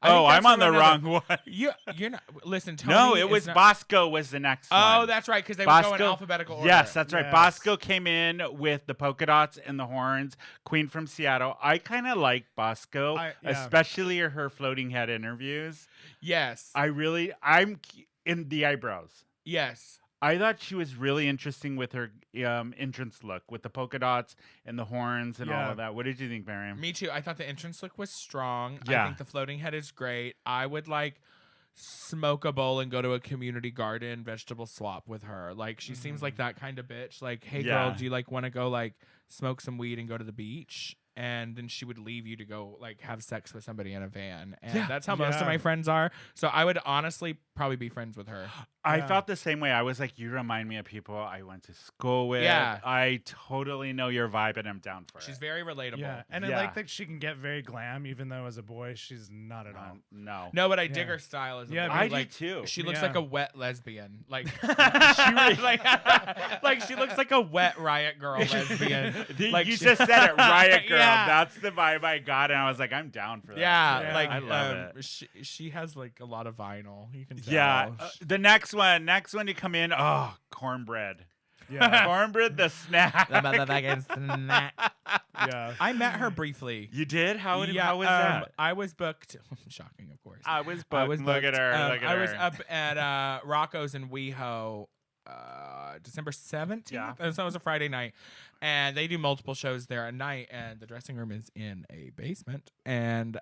S1: Oh, I'm on the wrong one.
S3: You're not. Listen, Tony.
S1: No, it
S3: is
S1: was
S3: not-
S1: Bosco was the next one.
S3: Oh, that's right, because they would go in
S1: Bosco-
S3: alphabetical order.
S1: Yes, that's right.
S2: Yes.
S1: Bosco came in with the polka dots and the horns. Queen from Seattle. I kind of like Bosco,
S2: Yeah.
S1: especially her floating head interviews.
S3: Yes.
S1: I'm in the eyebrows.
S3: Yes.
S1: I thought she was really interesting with her entrance look, with the polka dots and the horns and all
S2: Yeah.
S1: of that. What did you think, Mariam?
S3: Me too. I thought the entrance look was strong.
S1: Yeah.
S3: I think the floating head is great. I would like smoke a bowl and go to a community garden vegetable swap with her. Like she seems like that kind of bitch. Like, hey
S1: Yeah.
S3: girl, do you like want to go like smoke some weed and go to the beach? And then she would leave you to go like have sex with somebody in a van. And
S1: Yeah.
S3: that's how most of
S2: Yeah.
S3: my friends are. So I would honestly probably be friends with her.
S1: I
S2: Yeah.
S1: felt the same way. I was like, you remind me of people I went to school with.
S3: Yeah.
S1: I totally know your vibe and I'm down for
S3: She's
S1: it.
S3: very relatable.
S2: Yeah, and I
S1: Yeah.
S2: like that she can get very glam, even though as a boy she's not at all.
S1: No.
S3: No, but I dig
S2: Yeah.
S3: her style as a
S2: Yeah,
S3: boy.
S1: I do
S3: like,
S1: too.
S3: She looks
S2: Yeah.
S3: like a wet lesbian. Like
S1: She really-
S3: like she looks like a wet riot girl lesbian. Like
S1: you
S3: she-
S1: just said it, Riot Girl.
S3: Yeah.
S1: That's the vibe I got, and I was like, I'm down for that.
S3: Yeah,
S2: Yeah.
S3: like
S1: I love it.
S3: She has like a lot of vinyl. You can tell.
S1: Yeah, the next one to come in. Oh, cornbread.
S2: Yeah,
S1: Cornbread, the snack.
S2: yeah.
S3: I met her briefly.
S1: You did? How was that?
S3: I was booked. Shocking, of course.
S1: I was
S3: I
S1: booked.
S3: was
S1: Look at
S3: booked.
S1: her. Look at
S3: I
S1: her.
S3: was up at Rocco's in WeHo December 17th.
S1: Yeah.
S3: And so it was a Friday night. And they do multiple shows there at night. And the dressing room is in a basement. And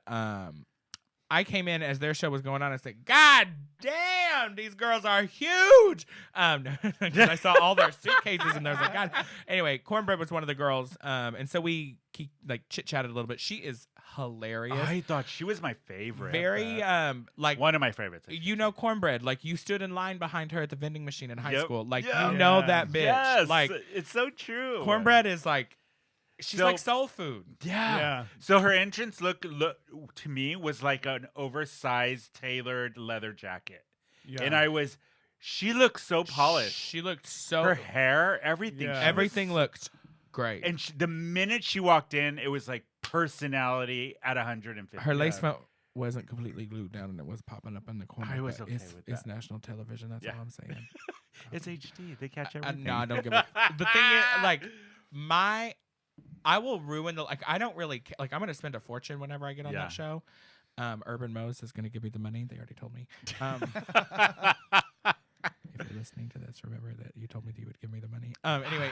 S3: I came in as their show was going on and said, God damn, these girls are huge. 'Cause I saw all their suitcases and I was like, God. Anyway, Cornbread was one of the girls. And so we chit-chatted a little bit. She is hilarious.
S1: I thought she was my favorite.
S3: Very like
S1: one of my favorites.
S3: you know Cornbread, like you stood in line behind her at the vending machine in high
S1: Yep.
S3: school. Like
S1: Yeah.
S3: you know
S2: Yeah.
S3: that bitch.
S1: Yes,
S3: Like
S1: it's so true.
S3: Cornbread is like she's
S1: So-
S3: like soul food.
S1: Yeah.
S2: Yeah.
S1: So her entrance look to me was like an oversized tailored leather jacket.
S2: Yeah.
S1: And she looked so polished.
S3: She looked so
S1: Her hair, everything.
S2: Yeah.
S1: she was-
S3: everything looked great.
S1: And the minute she walked in, it was like personality at 150.
S3: her lace front wasn't completely glued down and it was popping up in the corner.
S1: I was
S3: but
S1: okay
S3: it's,
S1: with
S3: it's
S1: that.
S3: national television. That's
S1: Yeah.
S3: all I'm saying.
S1: It's HD. They catch everything.
S3: No, I don't give a. The thing is, like, I will ruin the I don't really like. I'm gonna spend a fortune whenever I get on
S1: Yeah.
S3: that show. Urban Mose is gonna give me the money. They already told me. If you're listening to this, remember that you told me that you would give me the money. Anyway,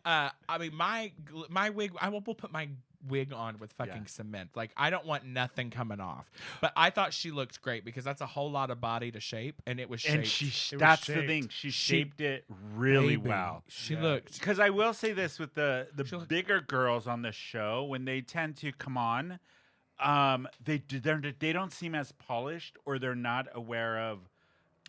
S3: I mean my wig. I will put my wig on with fucking
S1: Yeah.
S3: cement. Like I don't want nothing coming off. But I thought she looked great because that's a whole lot of body to shape, and it was shaped.
S1: And
S2: was
S1: that's the
S2: shaped.
S1: thing. She
S3: She-
S1: shaped it really
S3: Baby.
S1: well.
S3: She
S2: Yeah.
S3: looked.
S1: Because I will say this with the
S3: She looked-
S1: bigger girls on the show, when they tend to come on, they don't seem as polished, or they're not aware of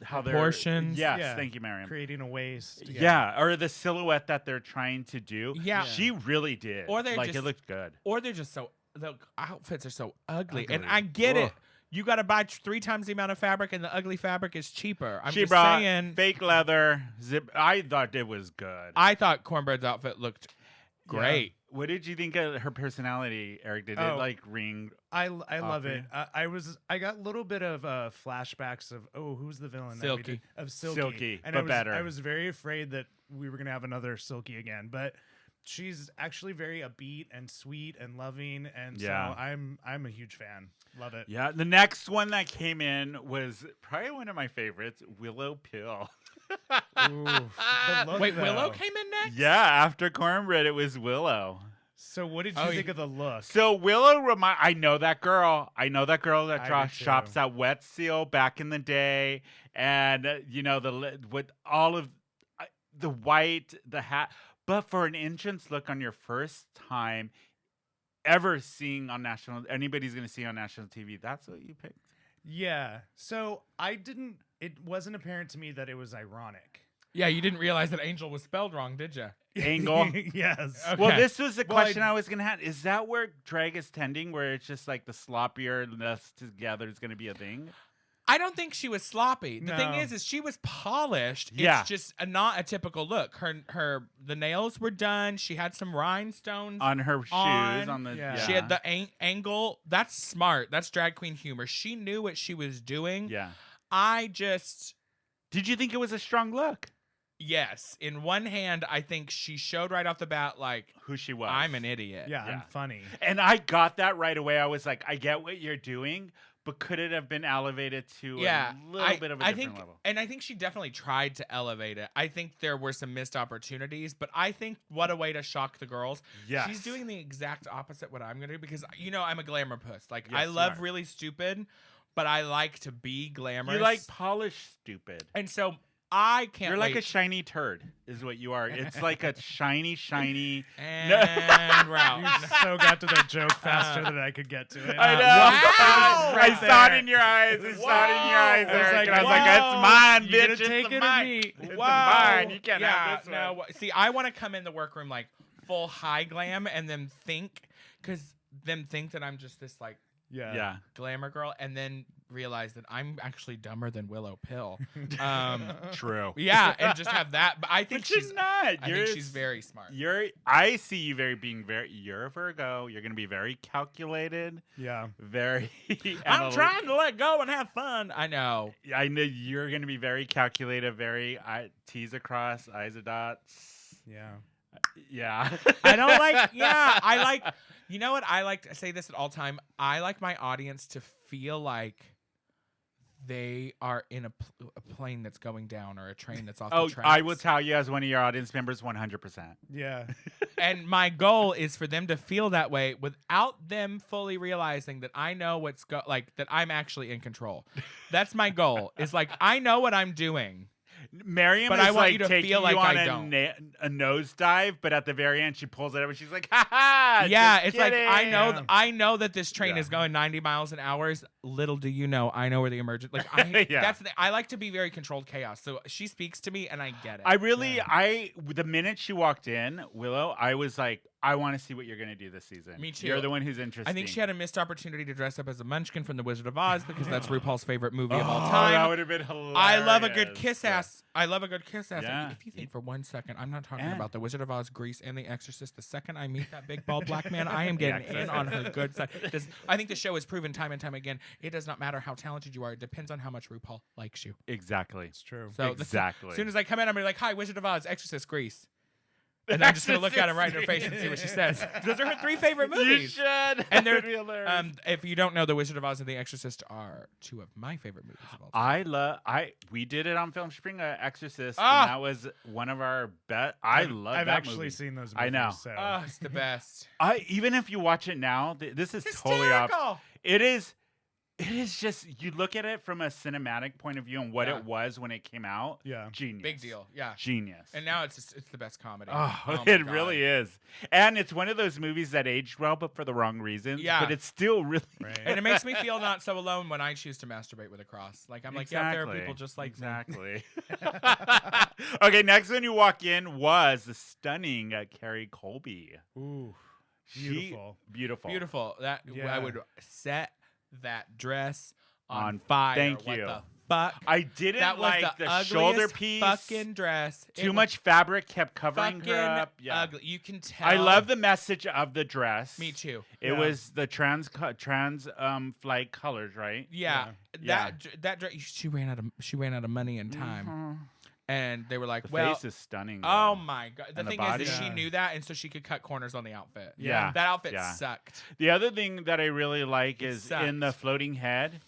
S1: how they're
S3: Proportions.
S1: Yes,
S2: Yeah.
S1: thank you, Mariam.
S2: creating a waist.
S1: Yeah. Or the silhouette that they're trying to do.
S3: Yeah.
S1: She really did.
S3: Or they're
S1: like
S3: just-
S1: it looked good.
S3: Or they're just so the outfits are so ugly. And
S1: Ugly.
S3: I get it.
S1: Ugh.
S3: you got to buy 3 times the amount of fabric, and the ugly fabric is cheaper. I'm
S1: She
S3: just
S1: brought
S3: saying.
S1: fake leather zip. I thought it was good.
S3: I thought Cornbread's outfit looked great.
S1: What did you think of her personality, Eric? Did it like ring?
S2: I love
S1: for
S2: it. I got a little bit of flashbacks of who's the villain that we
S3: Silky.
S2: did? Of Silky.
S1: Silky,
S2: and
S1: but better.
S2: I was very afraid that we were gonna have another Silky again, but she's actually very upbeat and sweet and loving, and so I'm a huge fan. Love it.
S1: Yeah. The next one that came in was probably one of my favorites, Willow Pill.
S2: Ooh, the look,
S3: Wait, Willow
S2: though.
S3: came in next?
S1: Yeah, after Cornbread, it was Willow.
S2: So what did you think of the look?
S1: So Willow I know that girl. I know that girl that
S2: I do
S1: shops
S2: too.
S1: at Wet Seal back in the day, and with all of the white, the hat. But for an entrance look on your first time ever seeing on anybody's going to see on national TV, that's what you picked.
S2: Yeah. So it wasn't apparent to me that it was ironic.
S3: Yeah, you didn't realize that Angel was spelled wrong, did you?
S1: Angle.
S2: Yes.
S3: Okay.
S1: Well, this was the
S2: Well,
S1: question I was going to have. Is that where drag is tending, where it's just like the sloppierness together is going to be a thing?
S3: I don't think she was sloppy. The thing
S2: No.
S3: is she was polished.
S1: Yeah.
S3: It's just not a typical look. The nails were done. She had some rhinestones
S1: On her shoes,
S3: on.
S1: on the
S2: Yeah.
S3: She had the angle. That's smart. That's drag queen humor. She knew what she was doing.
S1: Yeah. Did you think it was a strong look?
S3: Yes. In one hand, I think she showed right off the bat, like,
S1: Who she was.
S3: I'm an idiot.
S2: Yeah,
S1: Yeah.
S2: I'm funny.
S1: And I got that right away. I was like, I get what you're doing, but could it have been elevated to
S3: Yeah,
S1: a little bit of a different level?
S3: And I think she definitely tried to elevate it. I think there were some missed opportunities, but I think what a way to shock the girls.
S1: Yes.
S3: She's doing the exact opposite what I'm gonna do because I'm a glamour puss. Like
S1: Yes,
S3: I
S1: you
S3: love
S1: are.
S3: really stupid, but I like to be glamorous.
S1: You like polished stupid.
S3: and so I can't.
S1: You're like a
S3: wait.
S1: shiny turd, is what you are. It's like a shiny.
S3: and route.
S2: You so got to that joke faster than I could get to it.
S1: I know.
S3: Wow.
S1: I
S2: Right
S1: saw it
S2: there.
S1: in your eyes. I saw it in your eyes,
S2: I was
S1: Eric.
S2: like,
S1: And I was
S2: wow.
S1: like, it's mine,
S2: You
S1: bitch.
S2: gonna
S1: It's
S2: take it or
S1: mine.
S2: me?
S1: It's
S3: Wow.
S1: mine. You can't have this one.
S3: See, I want to come in the workroom like full high glam and then think that I'm just this like
S1: Yeah.
S3: glamour girl and then realize that I'm actually dumber than Willow Pill.
S1: True.
S3: Yeah, and just have that. But I think
S1: But she's not.
S3: I think she's very smart.
S1: I see you you're a Virgo. You're going to be very calculated,
S2: Yeah.
S1: very
S3: I'm trying to let go and have fun. I know.
S1: I know you're going to be very calculated, very T's across, I's a dots.
S2: Yeah.
S1: Yeah.
S3: I don't like. Yeah, I like. You know what? I like to say this at all time. I like my audience to feel like they are in a plane that's going down or a train that's off the tracks.
S1: I will tell you as one of your audience members, 100%.
S2: Yeah.
S3: And my goal is for them to feel that way without them fully realizing that I know that I'm actually in control. That's my goal. Is like I know what I'm doing.
S1: Mariam
S3: But
S1: is
S3: I want
S1: like
S3: you to
S1: taking
S3: feel like
S1: you on
S3: I don't.
S1: a nosedive, but at the very end she pulls it up and she's like, "Ha ha!"
S3: Yeah,
S1: just
S3: it's like
S1: kidding."
S3: I know that this train
S1: Yeah.
S3: is going 90 miles an hour. Little do you know, I know where the emergent. Like
S1: Yeah.
S3: that's the thing. I like to be very controlled chaos. So she speaks to me and I get it.
S1: The minute she walked in, Willow, I was like, I want to see what you're gonna do this season.
S3: Me too.
S1: You're the one who's interested.
S3: I think she had a missed opportunity to dress up as a Munchkin from The Wizard of Oz because that's RuPaul's favorite movie of all
S1: That
S3: time.
S1: would have been hilarious.
S3: I love a good kiss ass. I love a good kiss ass.
S1: Yeah.
S3: If you think for 1 second, I'm not talking
S1: Yeah.
S3: about The Wizard of Oz, Grease, and The Exorcist. The second I meet that big bald black man, I am getting in on her good side. I think the show has proven time and time again. It does not matter how talented you are. It depends on how much RuPaul likes you.
S1: Exactly.
S2: It's true.
S3: So
S1: Exactly.
S3: As soon as I come in, I'm gonna be like, "Hi, Wizard of Oz, Exorcist, Grease," and I'm just gonna look at him right in her face and see what she says. Those are her 3 favorite
S1: You
S3: movies.
S1: should.
S3: And
S1: That
S3: they're
S1: would be hilarious.
S3: if you don't know, The Wizard of Oz and The Exorcist are 2 of my favorite movies of all time.
S1: We did it on Film Spring, Exorcist,
S3: Ah!
S1: and that was one of our best. I've
S2: I've actually seen those movies.
S1: I know.
S2: So.
S3: Oh, it's the best.
S1: Even if you watch it now, this is totally off.
S3: Hysterical.
S1: It is just, you look at it from a cinematic point of view and what
S3: Yeah.
S1: it was when it came out.
S2: Yeah.
S1: Genius.
S3: Big deal. Yeah.
S1: Genius.
S3: And now it's the best comedy.
S1: Oh,
S3: my
S1: it
S3: God.
S1: really is. And it's one of those movies that aged well, but for the wrong reasons.
S3: Yeah.
S1: But it's still really
S2: Right.
S3: And it makes me feel not so alone when I choose to masturbate with a cross. Like I'm like, yeah, there are
S1: Exactly.
S3: people just like me.
S1: Exactly. Okay, next one you walk in was the stunning Carrie Colby.
S2: Ooh.
S1: She-
S2: Beautiful.
S1: Beautiful.
S3: Beautiful. That
S2: Yeah.
S3: I would set that dress on fire.
S1: Thank
S3: What
S1: you.
S3: the fuck?
S1: I didn't
S3: That was
S1: like
S3: the
S1: the
S3: ugliest
S1: shoulder piece.
S3: fucking dress.
S1: Too much fabric kept covering
S3: fucking
S1: her up. Yeah.
S3: ugly. You can tell.
S1: I love the message of the dress.
S3: Me too.
S1: It was the trans flag colors, right?
S3: Yeah.
S1: Yeah.
S3: That dress. She ran out of money and time,
S1: Mhm.
S3: and they were like,
S1: The
S3: "Well,
S1: face is stunning.
S3: oh
S1: though.
S3: my god." The
S1: And the
S3: thing
S1: body?
S3: is that she
S2: Yeah.
S3: knew that, and so she could cut corners on the outfit.
S1: Yeah.
S3: That outfit
S1: Yeah.
S3: sucked.
S1: The other thing that I really like
S3: It
S1: is in the
S3: sucks.
S1: floating head.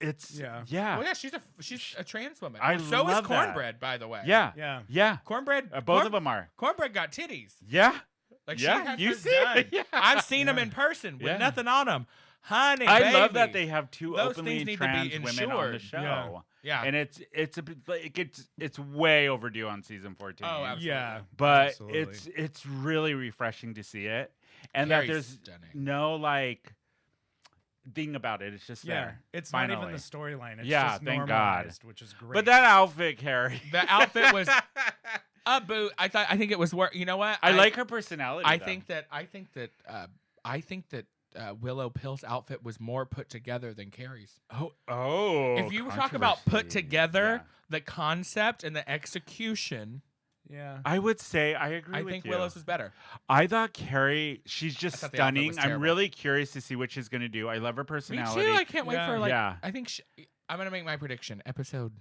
S1: It's
S2: Yeah.
S1: yeah.
S3: Well, yeah, she's a trans woman.
S1: I
S3: Well, so is
S1: love that.
S3: Cornbread, by the way.
S1: Yeah.
S2: Yeah.
S1: Yeah.
S3: Cornbread.
S1: Both of them are.
S3: Cornbread got titties.
S1: Yeah.
S3: Like
S1: Yeah,
S3: she has
S1: you
S3: hers
S1: see
S3: done.
S1: it, yeah.
S3: I've seen them
S2: Yeah.
S3: in person with
S1: Yeah.
S3: nothing on them, honey.
S1: I love that
S3: baby.
S1: they have two
S3: Those
S1: openly
S3: things need to be
S1: trans women on the
S3: insured.
S1: show.
S3: Yeah.
S1: And it's a bit like it's way overdue on season 14.
S3: Oh, absolutely.
S2: Yeah.
S1: But
S2: Absolutely.
S1: it's really refreshing to see it. And
S3: Carrie's
S1: that there's
S3: stunning.
S1: no like thing about it. It's just
S2: Yeah.
S1: there.
S2: It's not even
S1: finally.
S2: the storyline. It's
S1: Yeah,
S2: just
S1: thank God.
S2: normalized, which is great.
S1: But that outfit, Carrie.
S3: The outfit was a boot. I think it was work. You know what?
S1: I like her personality.
S3: I
S1: though.
S3: think that Willow Pill's outfit was more put together than Carrie's.
S1: Oh.
S3: If you talk about put
S1: controversy.
S3: together,
S1: Yeah.
S3: the concept and the execution,
S2: yeah.
S1: I would say I agree
S3: I
S1: with
S3: think
S1: you.
S3: Willow's is better.
S1: I thought Carrie, she's just
S3: thought the outfit
S1: stunning.
S3: was
S1: I'm
S3: terrible.
S1: really curious to see what she's going to do. I love her
S3: Me
S1: personality.
S3: too. I can't wait
S2: Yeah.
S3: for
S1: Yeah.
S3: I think I'm gonna make my prediction. Episode.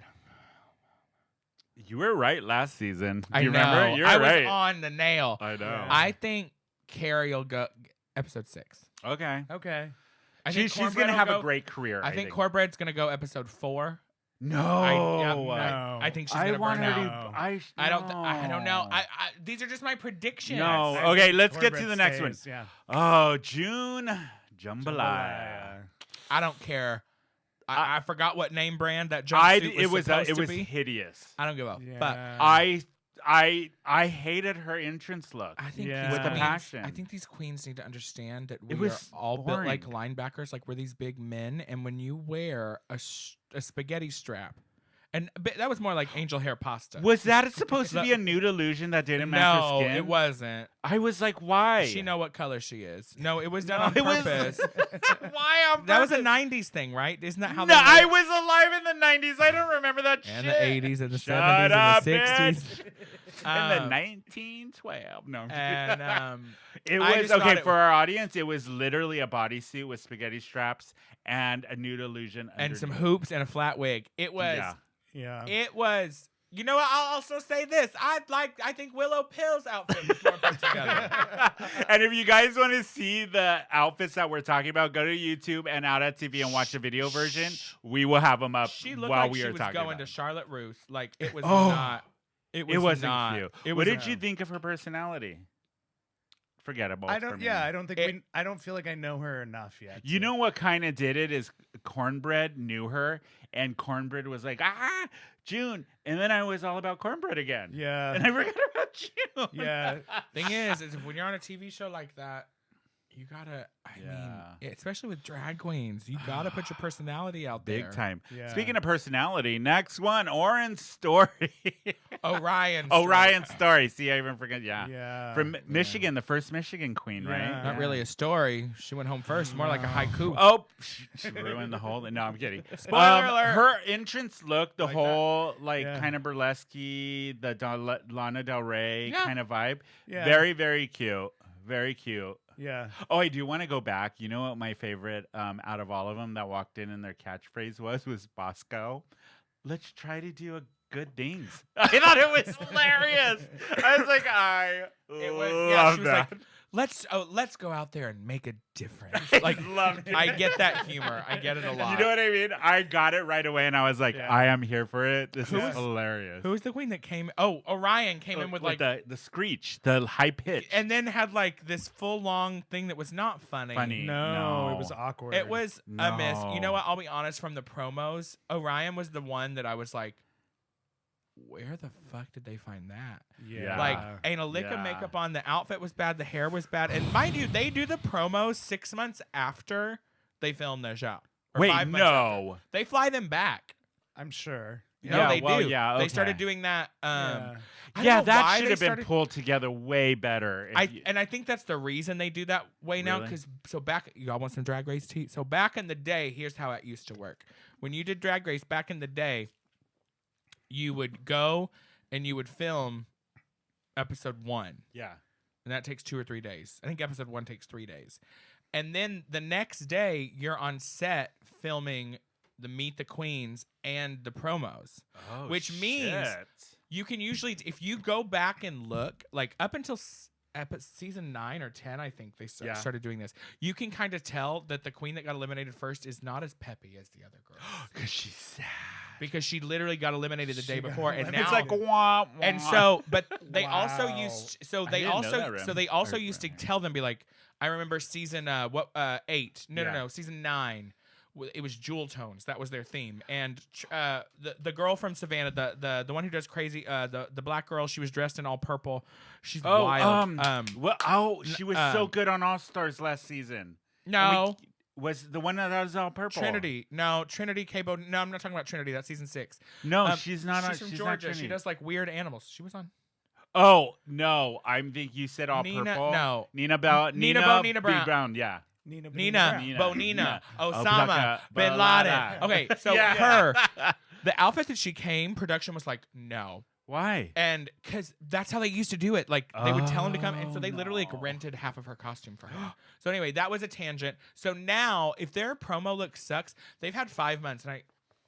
S1: You were right last season. Do
S3: I
S1: you
S3: know.
S1: remember? You're
S3: I
S1: right.
S3: was on the nail.
S1: I know.
S2: Yeah.
S3: I think Carrie will go episode 6.
S1: Okay.
S2: Okay.
S3: I think
S1: She's
S3: Cornbread
S1: going to
S3: will
S1: have
S3: go-
S1: a great career.
S3: I think Cornbread's gonna go episode 4.
S1: No.
S3: I think she's
S1: I
S3: gonna
S1: want
S3: burn
S1: her
S3: out.
S1: to.
S2: No.
S3: I don't know. These are just my predictions.
S1: No.
S2: I
S1: Okay,
S2: think
S1: let's get to
S2: Cornbread
S1: the next one.
S2: stays, Yeah.
S1: Oh, June Jambalaya.
S3: I don't care. I forgot what name brand that
S1: I
S3: jumpsuit
S1: it was
S3: supposed
S1: it
S3: to
S1: was
S3: be.
S1: hideous.
S3: I don't give a
S2: Yeah.
S3: fuck.
S1: I hated her entrance look.
S3: I think
S2: Yeah.
S3: these
S2: With the
S3: queens,
S1: passion.
S3: I think these queens need to understand that
S1: It
S3: we
S1: was
S3: are all built like
S1: boring.
S3: linebackers, like we're these big men, and when you wear a spaghetti strap, and that was more like angel hair pasta.
S1: Was that supposed to be a nude illusion that didn't match her
S3: No,
S1: skin?
S3: it wasn't.
S1: I was like, why?
S3: Does she know what color she is? No, it was done
S1: No,
S3: on
S1: it was-
S3: purpose.
S1: Why on
S3: That was a
S1: purpose?
S3: '90s thing, right? Isn't that how?
S1: No,
S3: they
S1: I
S3: were?
S1: was alive in the 90s. I don't remember that
S3: And
S1: shit.
S3: the '80s and the
S1: Shut
S3: '70s
S1: up,
S3: and the
S1: bitch.
S3: '60s.
S1: In the
S3: Um,
S1: 1912. No. I'm just
S3: And
S1: kidding. It
S3: I
S1: was
S3: just thought
S1: okay
S3: it-
S1: for our audience. It was literally a bodysuit with spaghetti straps and a nude illusion
S3: and some
S1: underneath.
S3: hoops and a flat wig. It was.
S1: Yeah.
S2: Yeah.
S3: It was. You know what? I'll also say this. I think Willow Pill's outfit was more put together.
S1: And if you guys want to see the outfits that we're talking about, go to YouTube and Out at TV and watch the video version. We will have them up
S3: She looked
S1: while
S3: like
S1: we
S3: she
S1: are
S3: was
S1: talking
S3: going
S1: about
S3: to
S1: it.
S3: Charlotte Russe. Like it was
S1: Oh.
S3: not. It
S1: Wasn't
S3: not.
S1: cute.
S3: It
S1: What
S3: was
S1: did you think of her personality? Forgettable.
S2: I
S1: for
S2: don't.
S1: me.
S2: Yeah. I don't think
S3: It-
S2: I don't feel like I know her enough yet.
S1: You
S2: to-
S1: know what kind of did it is Cornbread knew her, and Cornbread was like, June. And then I was all about Cornbread again.
S2: Yeah.
S1: And I forgot about June.
S2: Yeah.
S3: Thing is when you're on a TV show like that, you gotta. I
S1: Yeah.
S3: mean, especially with drag queens, you gotta put your personality out there.
S1: Big time.
S2: Yeah.
S1: Speaking of personality, next one, Oren's story.
S3: Orion.
S1: Orion's story. See, I even forget. Yeah.
S2: Yeah.
S1: From Michigan, the first Michigan queen, right?
S2: Yeah.
S3: Not really a story. She went home first. More like a haiku.
S1: Oh, she ruined the whole. No, I'm kidding.
S3: Spoiler alert.
S1: Her entrance look, the
S3: Like
S1: whole
S2: Yeah.
S1: kind of burlesque, the Lana Del Rey
S3: Yeah.
S1: kind of vibe.
S2: Yeah.
S1: Very, very cute. Very cute.
S2: Yeah.
S1: Oh, I do want to go back. You know what my favorite out of all of them that walked in and their catchphrase was Bosco. Let's try to do a good things. I thought it was hilarious. I was like,
S3: It was. Yeah.
S1: love
S3: She was
S1: that.
S3: like, let's go out there and make a difference.
S1: I
S3: Like
S1: loved it.
S3: I get that humor. I get it a lot.
S1: You know what I mean? I got it right away, and I was like,
S2: Yeah.
S1: I am here for it. This
S3: Who
S1: is
S3: was-
S1: hilarious.
S3: Who was the queen that came? Oh, Orion came in with like,
S1: the screech, the high pitch.
S3: and then had like this full long thing that was not funny.
S1: Funny.
S2: No,
S1: No.
S2: it was awkward.
S3: It was a miss. You know
S1: No.
S3: what? I'll be honest. From the promos, Orion was the one that I was like, where the fuck did they find that?
S2: Yeah.
S3: Like, ain't a lick of
S1: Yeah.
S3: makeup on. The outfit was bad. The hair was bad. And mind you, they do the promos 6 months after they film their show. Or
S1: Wait,
S3: 5 months after.
S1: no.
S3: They fly them back.
S2: I'm sure.
S3: No, they
S1: well,
S3: do.
S1: yeah,
S3: They
S1: okay.
S3: started doing that. I don't
S1: Yeah,
S3: know
S1: that
S3: why
S1: should
S3: they
S1: have been
S3: started-
S1: pulled together way better.
S3: And I think that's the reason they do that way now.
S1: Really?
S3: Because back, y'all want some Drag Race tea? So back in the day, here's how it used to work. When you did Drag Race back in the day, you would go and you would film episode 1,
S1: yeah.
S3: and that takes 2 or 3 days. I think episode 1 takes 3 days, and then the next day you're on set filming the Meet the Queens and the promos.
S1: Oh,
S3: Which means you can usually, if you go back and look, like up until season 9 or 10, I think they started doing this. You can kind of tell that the queen that got eliminated first is not as peppy as the other girls.
S1: because she's sad.
S3: Because she literally got eliminated the day before, and now
S1: It's like wah, wah.
S3: and so, but they
S2: Wow.
S3: also used, so
S1: I
S3: they
S1: didn't know
S3: also,
S1: that,
S3: so
S1: Rim.
S3: they also
S1: Or-
S3: used to tell them, be like, I remember season 8,
S1: Yeah.
S3: no, season 9. It was jewel tones. That was their theme. And the girl from Savannah, the one who does crazy, the black girl, she was dressed in all purple. She's wild.
S1: She was so good on All Stars last season.
S3: No.
S1: Was the one that was all purple?
S3: Trinity Cabo. No, I'm not talking about Trinity. That's season 6.
S1: No, she's not.
S3: She's from Georgia. She does like weird animals. She was on.
S1: Oh no, I'm think you said all
S3: Nina-
S1: purple.
S3: no.
S1: Nina Brown.
S3: Nina Brown.
S1: Brown. Yeah.
S3: Nina,
S1: Nina.
S3: Bonina,
S1: Nina.
S3: Osama, Bin Laden. Okay, so
S1: Yeah.
S3: her, the outfit that she came, production was like, no.
S1: Why?
S3: And because that's how they used to do it. Like, they would tell him to come. And so
S1: Oh,
S3: they literally like, rented half of her costume for her. So anyway, that was a tangent. So now, if their promo look sucks, they've had 5 months.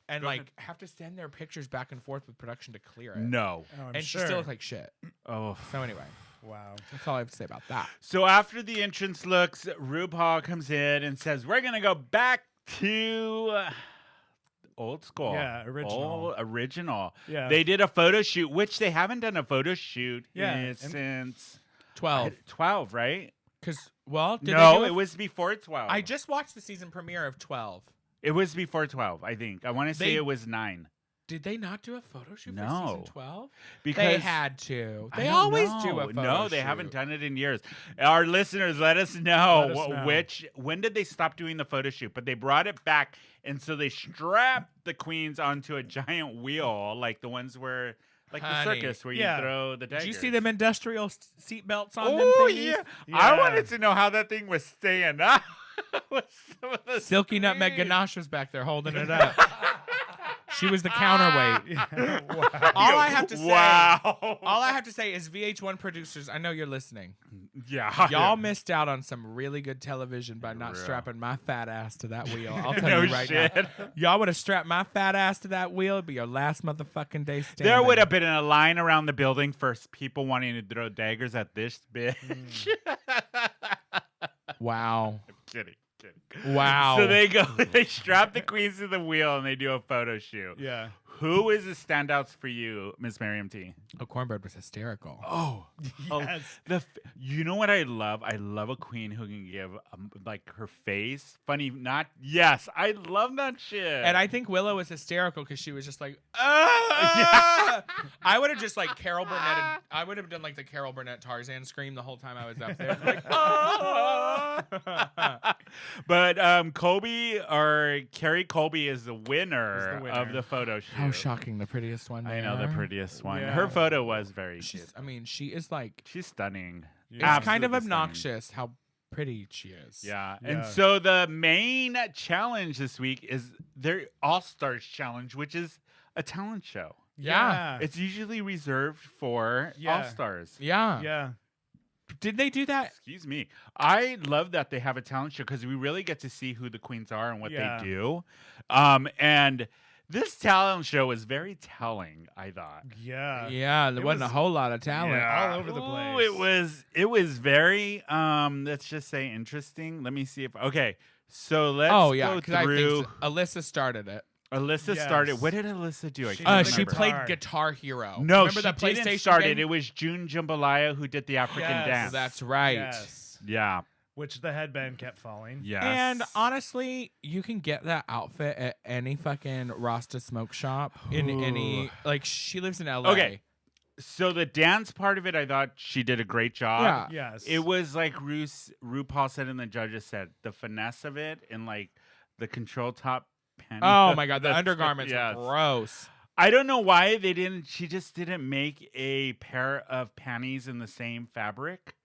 S3: And
S1: Go
S3: like,
S1: ahead.
S3: have to send their pictures back and forth with production to clear it.
S1: No.
S2: Oh, I'm
S3: And
S2: sure.
S3: she still looks like shit.
S1: Oh.
S3: So anyway,
S2: Wow.
S3: that's all I have to say about that.
S1: So after the entrance looks, RuPaul comes in and says, "We're gonna go back to old school,
S2: Yeah, original.
S1: original."
S2: Yeah.
S1: They did a photo shoot, which they haven't done a photo shoot
S2: Yeah,
S1: since
S3: 12.
S1: 12, right?
S3: Because, well, did they
S1: No,
S3: do
S1: it was before 12.
S3: I just watched the season premiere of 12.
S1: It was before 12, I think. I want to say
S3: They-
S1: it was 9.
S3: Did they not do a photo shoot for
S1: No.
S3: season 12?
S1: Because
S3: They had to.
S1: I
S3: They
S1: don't
S3: always
S1: know.
S3: do a photo
S1: No, they
S3: shoot.
S1: haven't done it in years. Our listeners, let us know,
S2: Let us know.
S1: when did they stop doing the photo shoot? But they brought it back, and so they strapped the queens onto a giant wheel, like the ones where, like the
S3: Honey.
S1: circus, where
S2: Yeah.
S1: you throw the daggers.
S3: Did you see them industrial seat belts on them
S1: Oh
S3: thingies?
S1: yeah. I
S2: Yeah.
S1: wanted to know how that thing was staying up. with some of the
S3: Silky Nutmeg
S1: screens.
S3: Ganache was back there holding it up. She was the counterweight.
S2: Wow.
S3: All I have to say,
S1: Wow.
S3: all I have to say is VH1 producers, I know you're listening.
S1: Yeah.
S3: Y'all missed out on some really good television by not
S1: Real.
S3: strapping my fat ass to that wheel. I'll tell
S1: No
S3: you right
S1: shit.
S3: now. Y'all would have strapped my fat ass to that wheel. It'd be your last motherfucking day standing.
S1: There would have been a line around the building for people wanting to throw daggers at this bitch.
S3: Wow.
S1: Kidding.
S3: Wow.
S1: So they go, they strap the queens to the wheel and they do a photo shoot.
S2: Yeah.
S1: Who is the standouts for you, Miss MariamT?
S3: Oh, Cornbread was hysterical.
S1: Oh,
S2: Yes.
S1: you know what I love? I love a queen who can give like her face funny. Not yes, I love that shit.
S3: And I think Willow was hysterical because she was just like, ah! I would have just like Carol Burnett. I would have done like the Carol Burnett Tarzan scream the whole time I was up there. Like, ah!
S1: But Colby or Carrie Colby is the winner,
S2: winner.
S1: of the photo shoot.
S3: How shocking, the prettiest one.
S1: I know the
S3: there.
S1: prettiest one.
S2: Yeah.
S1: Her photo was very cute.
S3: I mean, she is like,
S1: She's stunning.
S3: it's kind of
S1: Absolutely
S3: obnoxious how pretty she is.
S1: stunning. Yeah.
S2: Yeah.
S1: And so the main challenge this week is their All Stars challenge, which is a talent show.
S3: Yeah.
S1: It's usually reserved for
S2: Yeah.
S1: All Stars.
S3: Yeah.
S2: Yeah.
S3: Did they do that?
S1: Excuse me. I love that they have a talent show because we really get to see who the queens are and what
S2: Yeah.
S1: they do. And this talent show is very telling, I thought.
S2: Yeah.
S3: Yeah, there
S2: It
S3: wasn't a
S2: was-
S3: whole lot of talent.
S1: Yeah.
S2: all over the
S1: Ooh,
S2: place.
S1: it was very let's just say interesting. Let me see if okay. So let's
S3: Oh yeah,
S1: go
S3: because I
S1: through.
S3: think Alyssa started it.
S1: Alyssa
S2: Yes.
S1: started. What did Alyssa do? I
S2: She
S1: can't
S2: did
S3: She
S1: remember.
S3: played
S2: Guitar.
S3: Guitar Hero.
S1: No,
S3: remember
S1: she
S3: that PlayStation
S1: didn't start
S3: game?
S1: it. It was June Jambalaya who did the African
S2: Yes.
S1: dance.
S3: That's right.
S2: Yes.
S1: Yeah.
S2: Which the headband kept falling.
S1: Yes.
S3: And honestly, you can get that outfit at any fucking Rasta smoke shop in any. Like she lives in LA.
S1: Okay. So the dance part of it, I thought she did a great job.
S3: Yeah.
S2: Yes.
S1: It was like RuPaul said and the judges said, the finesse of it and like the control top panty.
S3: Oh my god, the
S1: That's-
S3: undergarments
S1: yes.
S3: are gross.
S1: I don't know why they didn't. She just didn't make a pair of panties in the same fabric.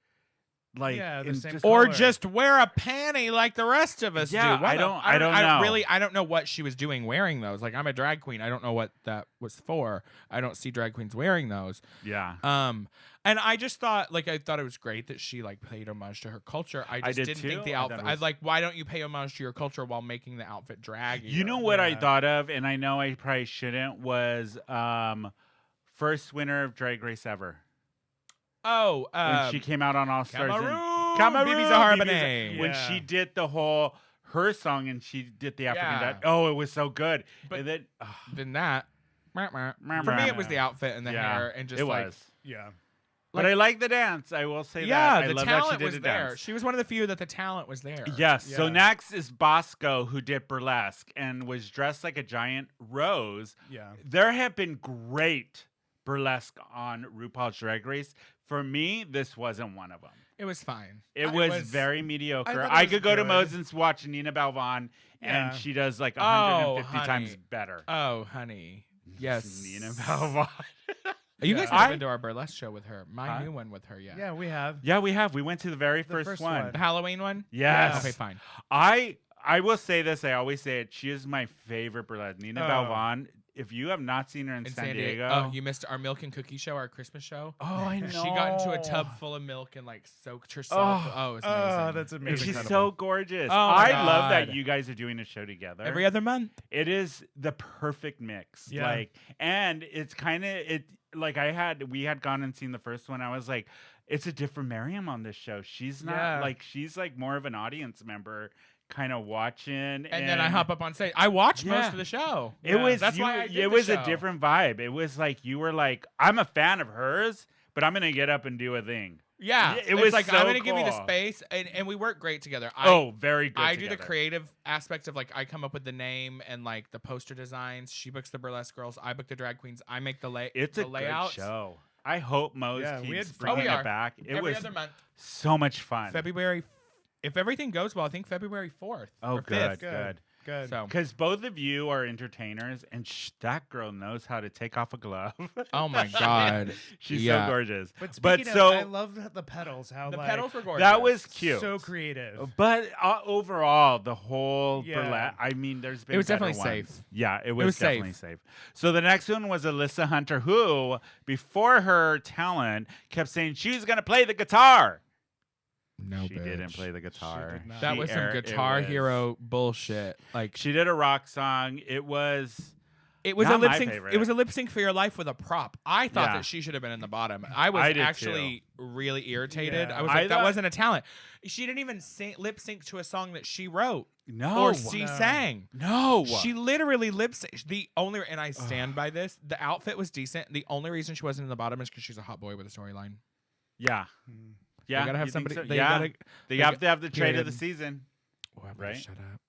S1: Like,
S2: Yeah, the same
S3: Or
S2: color.
S3: just wear a panty like the rest of us
S1: Yeah,
S3: do. What
S1: I
S3: the-
S1: don't know.
S3: I don't know what she was doing wearing those. Like, I'm a drag queen. I don't know what that was for. I don't see drag queens wearing those.
S1: Yeah.
S3: And I just thought, like, I thought it was great that she like paid homage to her culture. I just
S1: did
S3: didn't
S1: too.
S3: think the
S1: I thought
S3: outfit.
S1: it
S3: I
S1: was-
S3: like, why don't you pay homage to your culture while making the outfit drag?
S1: You know what I
S2: Yeah.
S1: thought of, and I know I probably shouldn't, was first winner of Drag Race ever.
S3: Oh,
S1: When she came out on All Stars.
S3: Cameroon, Bibi's a Harbonnet.
S1: When
S2: Yeah.
S1: she did the whole her song and she did the African
S3: Yeah.
S1: dance. Oh, it was so good.
S3: But-
S1: and then,
S3: Than that. For me, it was the outfit and the hair and just
S1: it
S3: like.
S1: was.
S2: Yeah.
S1: But I like the dance. I will say
S3: Yeah,
S1: that. I
S3: the
S1: love that she
S3: talent
S1: did
S3: was
S1: the
S3: there.
S1: dance.
S3: She was one of the few that the talent was there.
S1: Yes. So
S2: Yeah.
S1: next is Bosco, who did burlesque and was dressed like a giant rose.
S2: Yeah.
S1: There have been great burlesque on RuPaul's Drag Race. For me, this wasn't one of them.
S3: It was fine.
S1: It was very mediocre.
S2: thought it
S1: I
S2: was
S1: could go to
S2: good.
S1: Moses watch Nina Balvan,
S2: Yeah.
S1: and she does like
S3: Oh,
S1: 150 times
S3: honey.
S1: better.
S3: Oh, honey. Yes.
S1: Nina Balvan.
S3: You guys
S2: Yeah.
S3: have been to our burlesque show with her. My
S1: Huh?
S3: new one with her, yeah.
S2: Yeah, we have.
S1: Yeah, we have. We went to the very
S2: The
S1: first
S2: first
S1: one.
S2: one.
S3: The Halloween one?
S1: Yes.
S3: Okay, fine.
S1: I will say this. I always say it. She is my favorite burlesque. Nina
S2: Oh.
S1: Balvan. If you have not seen her in San Diego,
S3: Oh, you missed our milk and cookie show, our Christmas show.
S1: oh, I know.
S3: She got into a tub full of milk and like soaked herself. Oh, it was amazing.
S2: Oh, that's
S1: And
S2: amazing.
S1: she's
S3: incredible.
S1: so gorgeous.
S3: Oh my
S1: I love that
S3: God.
S1: you guys are doing a show together.
S3: Every other month.
S1: It is the perfect mix.
S2: Yeah.
S1: Like, and it's kind of like we had gone and seen the first one. I was like, it's a different Mariam on this show. She's not
S2: Yeah.
S1: like, she's like more of an audience member, kind of watching.
S3: And then I hop up on stage. I watched most
S1: Yeah.
S3: of the show.
S1: It was
S3: That's why I did
S1: it
S3: the
S1: was
S3: show.
S1: a different vibe. It was like you were like, I'm a fan of hers, but I'm gonna get up and do a thing.
S3: Yeah.
S1: It
S3: It's
S1: was
S3: like,
S1: so
S3: I'm going to give you the
S1: cool.
S3: space. And we work great together.
S1: Very good.
S3: I do the
S1: together.
S3: creative aspect of like I come up with the name and like the poster designs. She books the burlesque girls. I book the drag queens. I make the
S1: It's
S3: the
S1: a
S3: layout.
S1: good show. I hope Mo's
S2: Yeah, we
S1: keeps
S2: had fun.
S1: bringing
S3: We are.
S1: it back. It
S3: Every
S1: was
S3: other month.
S1: so much fun.
S3: February. If everything goes well, I think February 4th.
S1: Oh,
S3: or
S1: good,
S3: 5th.
S1: good.
S2: Good.
S3: So,
S1: Because both of you are entertainers, and that girl knows how to take off a glove.
S3: oh my God.
S1: She's
S3: Yeah.
S1: so gorgeous.
S2: But
S1: But
S2: speaking
S1: so
S2: of, I love the pedals. How
S3: The
S2: like,
S3: pedals were gorgeous.
S1: that was cute.
S2: so creative.
S1: But overall, the whole
S2: Yeah.
S1: burlesque, I mean, there's been
S3: It was
S1: better
S3: definitely
S1: ones.
S3: safe.
S1: Yeah, it was
S3: safe.
S1: definitely safe. So the next one was Alyssa Hunter, who, before her talent, kept saying she was going to play the guitar.
S3: No,
S1: She didn't
S3: bitch.
S1: play the guitar.
S2: did not.
S3: That
S1: She
S3: was some
S1: it
S3: Guitar
S1: was-
S3: Hero bullshit. Like
S1: She did a rock song. It was
S3: it was
S1: not
S3: a lip
S1: my
S3: sync.
S1: favorite.
S3: It was a lip sync for your life with a prop. I thought
S1: Yeah.
S3: that she should have been in the bottom. I was
S1: I did
S3: actually really irritated.
S2: Yeah.
S3: I was
S1: I
S3: like, that
S1: thought-
S3: wasn't a talent. She didn't even lip sync to a song that she wrote
S1: no,
S3: or she
S2: No.
S3: sang.
S1: no.
S3: She literally lip synced. The only and I stand by this. The outfit was decent. The only reason she wasn't in the bottom is because she's a hot boy with a storyline.
S1: yeah,
S2: Mm.
S1: yeah.
S3: They gotta have
S1: you think
S3: somebody.
S1: so?
S3: They
S1: yeah,
S3: gotta.
S1: they
S3: they
S1: have to have the trade of
S3: period.
S1: the season.
S3: Oh, I better
S1: Right?
S3: Shut up.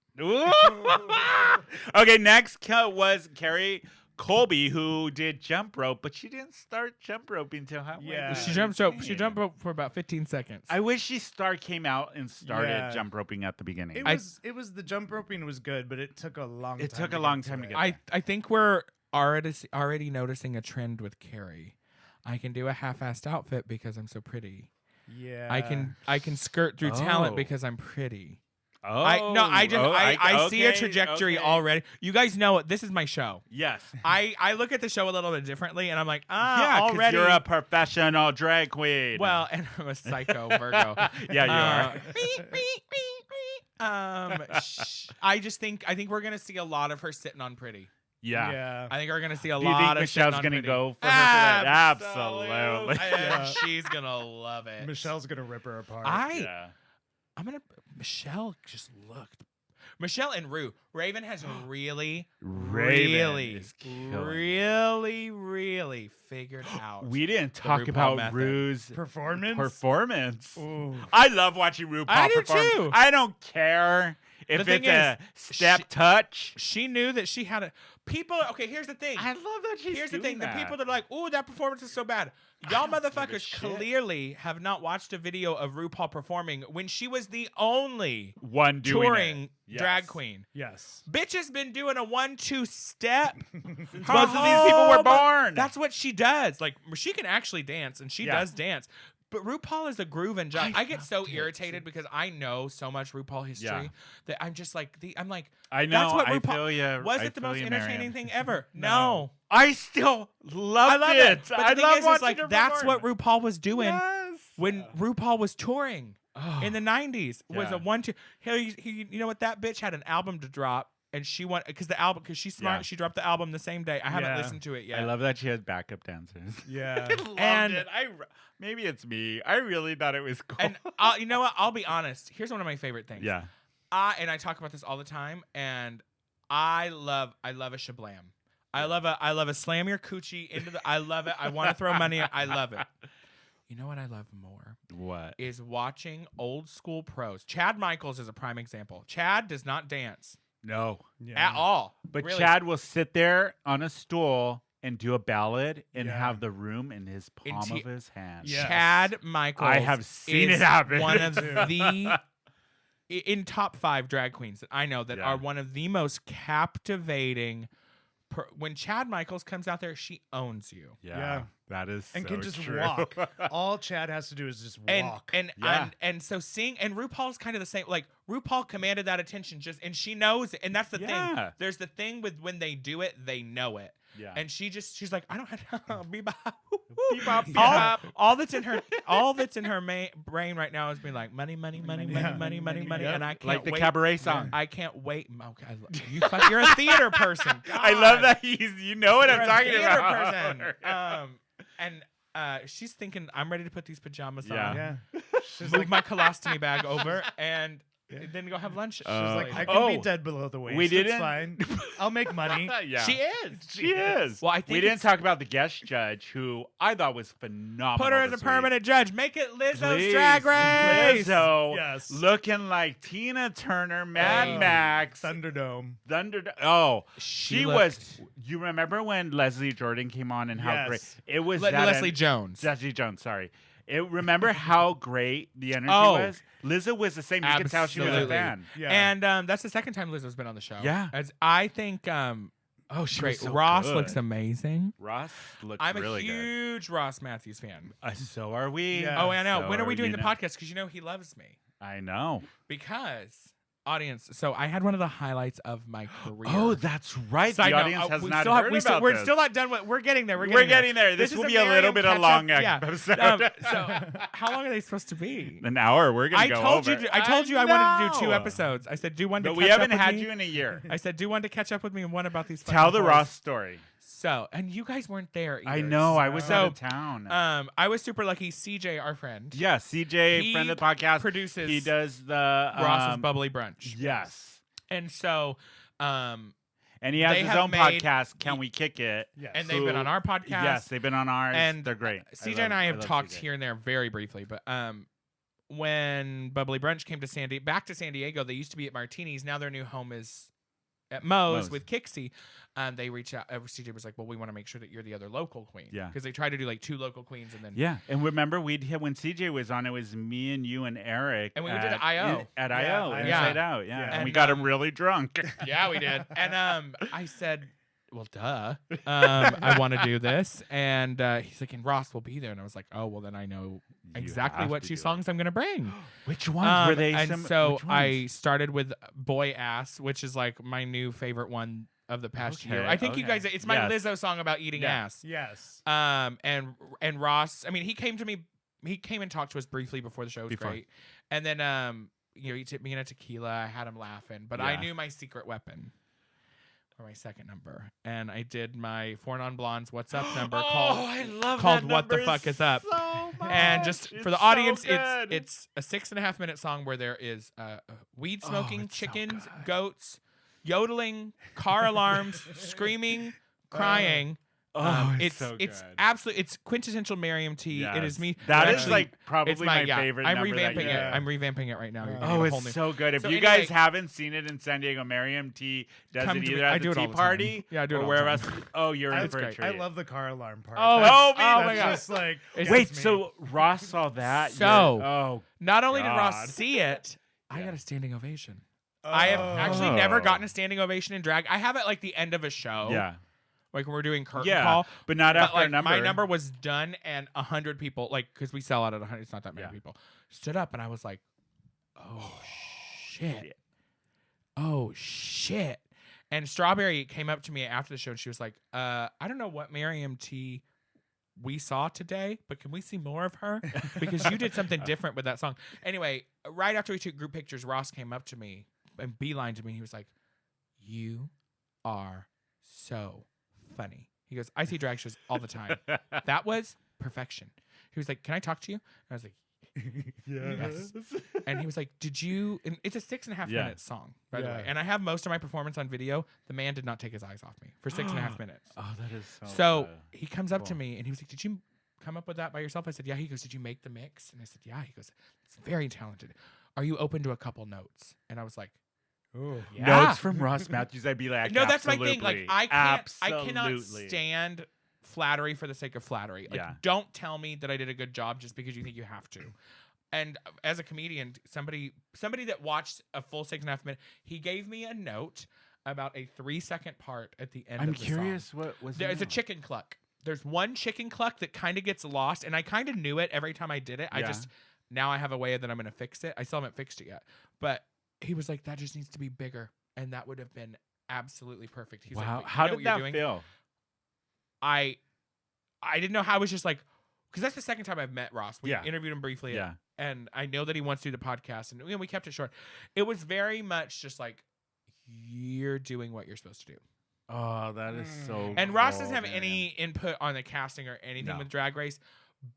S1: Okay, next was Carrie Colby, who did jump rope, but she didn't start jump roping until halfway.
S2: Yeah.
S1: through
S3: She
S1: the
S3: jumped rope. She
S1: singing.
S3: jumped rope for about 15 seconds.
S1: I wish she came out and started
S2: Yeah.
S1: jump roping at the beginning.
S2: It was the jump roping was good, but it took a long.
S1: It
S2: time
S1: took
S2: to
S1: a long
S2: get
S1: time to
S2: it.
S1: get
S3: I think we're already noticing a trend with Carrie. I can do a half-assed outfit because I'm so pretty.
S2: Yeah.
S3: I can skirt through talent
S1: Oh.
S3: because I'm pretty.
S1: Oh,
S3: I see a
S1: okay,
S3: trajectory
S1: okay.
S3: already. You guys know it. This is my show.
S1: Yes.
S3: I look at the show a little bit differently, and I'm like,
S1: Yeah, because
S3: already.
S1: you're a professional drag queen.
S3: Well, and I'm a psycho Virgo.
S1: Yeah, you are.
S3: I think we're gonna see a lot of her sitting on pretty.
S1: Yeah.
S2: Yeah.
S3: I think we're gonna see a
S1: Do you
S3: lot
S1: think
S3: of
S1: Michelle's
S3: sitting on
S1: gonna
S3: pretty.
S1: go for her for that? Absolutely.
S2: Yeah.
S3: She's gonna love it.
S2: Michelle's gonna rip her apart.
S1: Yeah.
S3: Michelle just looked. Michelle and Raven has really,
S1: Raven
S3: really,
S1: is killing
S3: really figured out.
S1: We didn't
S3: The
S1: talk
S3: RuPaul
S1: about
S3: method.
S1: Rue's
S2: Performance.
S1: performance.
S2: Ooh.
S1: I love watching RuPaul
S3: I do
S1: perform.
S3: too.
S1: I don't care If
S3: thing
S1: it's a
S3: is,
S1: step touch.
S3: she knew that she had a people. Okay, here's the thing.
S1: I love that she's
S3: Here's the
S1: doing
S3: thing.
S1: that.
S3: The people that are like, "Oh, that performance is so bad." Y'all
S1: don't give a
S3: motherfuckers
S1: shit.
S3: clearly have not watched a video of RuPaul performing when she was the only
S1: One doing
S3: touring
S1: it. Yes.
S3: drag queen.
S2: Yes.
S3: Bitch has been doing a 1-2 step.
S1: Since most of these people were born.
S3: That's what she does. Like she can actually dance, and she
S1: Yeah.
S3: does dance. But RuPaul is a groove and jump. I get so
S1: loved it.
S3: irritated because I know so much RuPaul history
S1: Yeah.
S3: that I'm just like
S1: I know.
S3: That's what
S1: I
S3: RuPaul
S1: feel you.
S3: was
S1: I
S3: it the
S1: feel
S3: most
S1: you,
S3: entertaining
S1: Mariam.
S3: thing ever?
S2: No.
S3: No.
S1: I still loved
S3: I love
S1: it.
S3: it. But
S1: I
S3: the thing
S1: love
S3: is
S1: watching
S3: like
S1: her
S3: that's what
S1: perform.
S3: RuPaul was doing
S1: Yes.
S3: when RuPaul was touring
S1: Oh.
S3: in the 90s. Was
S1: Yeah.
S3: a 1-2. You know what? That bitch had an album to drop. And she went because she's smart.
S1: Yeah.
S3: She dropped the album the same day. I haven't
S2: Yeah.
S3: listened to it yet.
S1: I love that she had backup dancers.
S2: Yeah.
S1: I loved
S3: And-
S1: it. Maybe it's me. I really thought it was cool.
S3: And you know what? I'll be honest. Here's one of my favorite things.
S1: yeah.
S3: I talk about this all the time, and I love a shablam. I love a slam your coochie into the. I love it. I want to throw money. I love it. You know what I love more
S1: What?
S3: is watching old school pros. Chad Michaels is a prime example. Chad does not dance
S1: No.
S3: at all.
S1: But
S3: really.
S1: Chad will sit there on a stool and do a ballad and
S2: Yeah.
S1: have the room in his palm
S3: Into-
S1: of his hand.
S2: Yes.
S3: Chad Michaels.
S1: I have seen
S3: is
S1: it happen.
S3: One of the in top 5 drag queens that I know that
S1: Yeah.
S3: are one of the most captivating. When Chad Michaels comes out there, she owns you.
S2: Yeah.
S1: That is
S2: And
S1: so
S2: can just
S1: true.
S2: walk. All Chad has to do is just
S3: And
S2: walk.
S1: Yeah.
S3: and so seeing and RuPaul's kind of the same. Like RuPaul commanded that attention and she knows it. And that's the thing.
S1: Yeah.
S3: There's the thing with when they do it, they know it.
S1: Yeah.
S3: And she's like, I don't have to bebop.
S1: Bebop, bebop.
S3: All that's in her brain right now is being like money, money, money, money,
S2: Yeah.
S3: money, money, money,
S1: Yep.
S3: and I can't
S1: like the
S3: wait.
S1: cabaret song.
S3: I can't wait. Okay, you're a theater person.
S1: I love
S3: God.
S1: that you know what
S3: You're
S1: I'm
S3: a
S1: talking
S3: theater
S1: about.
S3: person. And she's thinking, I'm ready to put these pajamas
S1: Yeah.
S3: on.
S2: yeah. She's
S3: Move
S2: like,
S3: my colostomy bag over and then go have lunch.
S2: she's like, I can
S1: Oh.
S2: be dead below the waist.
S1: We
S2: It's
S1: didn't-
S2: fine. I'll make money.
S1: yeah.
S3: She is.
S1: She is.
S3: Well, I think
S1: we didn't
S3: it's-
S1: talk about the guest judge, who I thought was phenomenal.
S3: Put her as a
S1: this week.
S3: permanent judge. Make it Lizzo's
S1: Please.
S3: Drag Race.
S1: Lizzo,
S2: Yes.
S1: looking like Tina Turner, Mad
S3: Oh.
S1: Max,
S2: Thunderdome.
S1: Thunder. Oh,
S3: She
S1: she
S3: looked-
S1: was. You remember when Leslie Jordan came on and how
S2: Yes.
S1: great it was?
S3: Leslie Jones.
S1: Leslie Jones. Sorry. Remember how great the energy
S3: Oh.
S1: was? Lizzo was the same. You could tell she was a
S3: Absolutely.
S1: fan.
S2: Yeah.
S3: And that's the second time Lizzo's been on the show.
S1: Yeah.
S3: As I think
S1: Oh, she
S3: great.
S1: was so
S3: Ross
S1: good.
S3: looks amazing.
S1: Ross looks
S3: I'm
S1: really
S3: a huge Ross Matthews fan.
S1: good. So are we.
S2: Yeah.
S3: Oh, I know.
S1: So
S3: When are we doing
S1: you
S3: the
S1: know.
S3: podcast? Because you know he loves me.
S1: I know.
S3: Because audience. So I had one of the highlights of my career.
S1: Oh, that's right.
S3: Side
S1: the
S3: note,
S1: audience has
S3: we
S1: not
S3: still
S1: heard about
S3: we're
S1: this.
S3: still not done with. We're getting there.
S1: We're getting there. This will
S3: is
S1: be a little
S3: Mariam
S1: bit of
S3: catch-up.
S1: long
S3: Yeah.
S1: episode.
S3: So how long are they supposed to be?
S1: An hour. We're gonna
S3: I
S1: go
S3: told
S1: over.
S3: you. I told you I wanted to do 2
S1: know.
S3: episodes. I said do one to
S1: But
S3: catch
S1: we haven't
S3: up with
S1: had
S3: me.
S1: you in a year.
S3: I said do one to catch up with me and one about these.
S1: Tell
S3: fucking
S1: the
S3: boys.
S1: Ross story.
S3: So and you guys weren't there.
S1: I
S3: either.
S1: know. I was
S3: So,
S1: out of town.
S3: I was super lucky. CJ, our friend,
S1: yeah, CJ,
S3: he
S1: friend of the podcast,
S3: produces
S1: He does the
S3: Ross's Bubbly Brunch.
S1: Yes,
S3: And so,
S1: and he has
S3: They
S1: his
S3: have
S1: own
S3: made-
S1: podcast. Can we kick it?
S2: Yes.
S3: and they've been
S1: Who-
S3: on our podcast.
S1: Yes, they've been on ours.
S3: And
S1: they're great.
S3: CJ and I have
S1: love
S3: talked
S1: CJ.
S3: here and there very briefly, but when Bubbly Brunch came to back to San Diego, they used to be at Martini's. Now their new home is at Moe's
S1: Moe's.
S3: with Kixie. They reached out. CJ was like, "Well, we want to make sure that you're the other local queen."
S1: Yeah.
S3: because they tried to do like 2 local queens, and then
S1: Yeah, and remember we'd hit when CJ was on. It was me and you and Eric,
S3: And we did it I.O.
S1: at
S2: Yeah,
S1: I.O.
S2: I.O.
S1: Inside Out. Yeah,
S2: Yeah.
S1: and we
S3: And,
S1: got him really drunk.
S3: yeah, we did. And I said, well, duh. I want to do this. And he's like, and Ross will be there. And I was like, oh, well, then I know exactly
S1: have
S3: what
S1: to
S3: 2
S1: do it.
S3: songs I'm going to bring.
S1: Which ones were they?
S3: And so
S1: which
S3: I
S1: ones?
S3: started with Boy Ass, which is like my new favorite one of the past year.
S1: Okay,
S3: I think you
S1: okay.
S3: guys, it's my
S1: Yes.
S3: Lizzo song about eating
S1: Yeah.
S3: ass.
S2: Yes.
S3: And Ross, I mean, he came to me, he came and talked to us briefly before the show. It was
S1: Before.
S3: great. And then, he tipped me in a tequila. I had him laughing, but I
S1: Yeah.
S3: knew my secret weapon. Or my second number, and I did my 4 Non-Blondes "What's Up" number
S1: I love
S3: called
S1: that
S3: "What the
S1: number
S3: Fuck Is Up."
S1: so
S3: and just
S1: much.
S3: for the
S1: It's
S3: audience,
S1: so good.
S3: it's a 6.5 minute song where there is weed smoking,
S1: it's so
S3: chickens,
S1: good.
S3: goats, yodeling, car alarms, screaming, crying,
S1: Oh,
S3: it's
S1: good.
S3: absolutely it's quintessential MariamT. It is me.
S1: That
S3: We're
S1: is
S3: actually-
S1: like probably
S3: it's
S1: my
S3: yeah,
S1: favorite.
S3: I'm
S1: number that
S3: revamping
S1: you
S3: it.
S1: did.
S3: I'm revamping it right now. You're gonna
S1: Oh,
S3: get a
S1: it's
S3: whole new.
S1: so good. If
S3: So
S1: you
S3: anyway-
S1: guys haven't seen it in San Diego, MariamT does
S3: Come
S1: it
S3: to me.
S1: either
S3: I
S1: at
S3: do
S1: the
S3: it all
S1: tea
S3: the time.
S1: party
S3: Yeah, I do it
S1: or
S3: all the
S1: wherever
S3: time.
S1: else. Oh, you're in
S3: That's
S1: for a
S3: great.
S1: treat.
S2: I love the car alarm part.
S3: Oh,
S2: That's-
S1: oh, me
S3: oh my
S2: that's
S3: God.
S2: just like
S3: It's
S1: Wait,
S2: gets me.
S1: so Ross saw that?
S3: So-
S1: oh,
S3: Not only did
S1: God.
S3: Ross see it, I
S1: Yeah.
S3: got a standing ovation. I have actually never
S1: Oh.
S3: gotten a standing ovation in drag. I have it like the end of a show.
S1: yeah,
S3: Like when we're doing curtain
S1: yeah,
S3: call.
S1: but not
S3: But
S1: after
S3: like
S1: a number.
S3: my number was done and 100 people, like, because we sell out at 100, it's not that many
S1: Yeah.
S3: people, stood up and I was like, oh shit. Oh shit. And Strawberry came up to me after the show and she was like, I don't know what MariamT we saw today, but can we see more of her? Because you did something different with that song. Anyway, right after we took group pictures, Ross came up to me and beelined to me. He was like, you are so funny. He goes, I see drag shows all the time. That was perfection. He was like, can I talk to you? And I was like, yes. And he was like, did you, and it's a 6.5
S1: Yeah.
S3: minute song, by the
S2: Yeah.
S3: way. And I have most of my performance on video. The man did not take his eyes off me for 6.5 minutes.
S1: Oh, that is
S3: So
S1: good.
S3: he comes up to
S1: Cool.
S3: me and he was like, did you come up with that by yourself? I said, yeah. He goes, did you make the mix? And I said, yeah. He goes, it's very talented. Are you open to a couple notes? And I was like,
S2: Ooh.
S3: yeah.
S1: Notes from Ross Matthews. I'd be like,
S3: No, that's my thing. Like
S1: absolutely,
S3: I cannot
S1: absolutely.
S3: stand flattery for the sake of flattery. Like
S1: Yeah.
S3: don't tell me that I did a good job just because you think you have to. And as a comedian, somebody that watched a full 6.5 minutes, he gave me a note about a 3-second part at the end
S1: I'm
S3: of the song.
S1: curious what was.
S3: There's a
S1: chick.
S3: chicken cluck. There's one chicken cluck that kind of gets lost, and I kind of knew it every time I did it. I
S1: Yeah.
S3: just now I have a way that I'm going to fix it. I still haven't fixed it yet, but he was like, "That just needs to be bigger," and that would have been absolutely perfect. He's
S1: Wow,
S3: like, "But you
S1: how
S3: know
S1: did
S3: what you're
S1: that
S3: doing?"
S1: feel?
S3: I didn't know how. I was just like, because that's the second time I've met Ross. We
S1: Yeah.
S3: interviewed him briefly,
S1: Yeah.
S3: and I know that he wants to do the podcast, and we kept it short. It was very much just like, you're doing what you're supposed to do.
S1: Oh, that is so.
S3: And Ross doesn't
S1: cool,
S3: have
S1: man.
S3: any input on the casting or anything
S1: No.
S3: with Drag Race,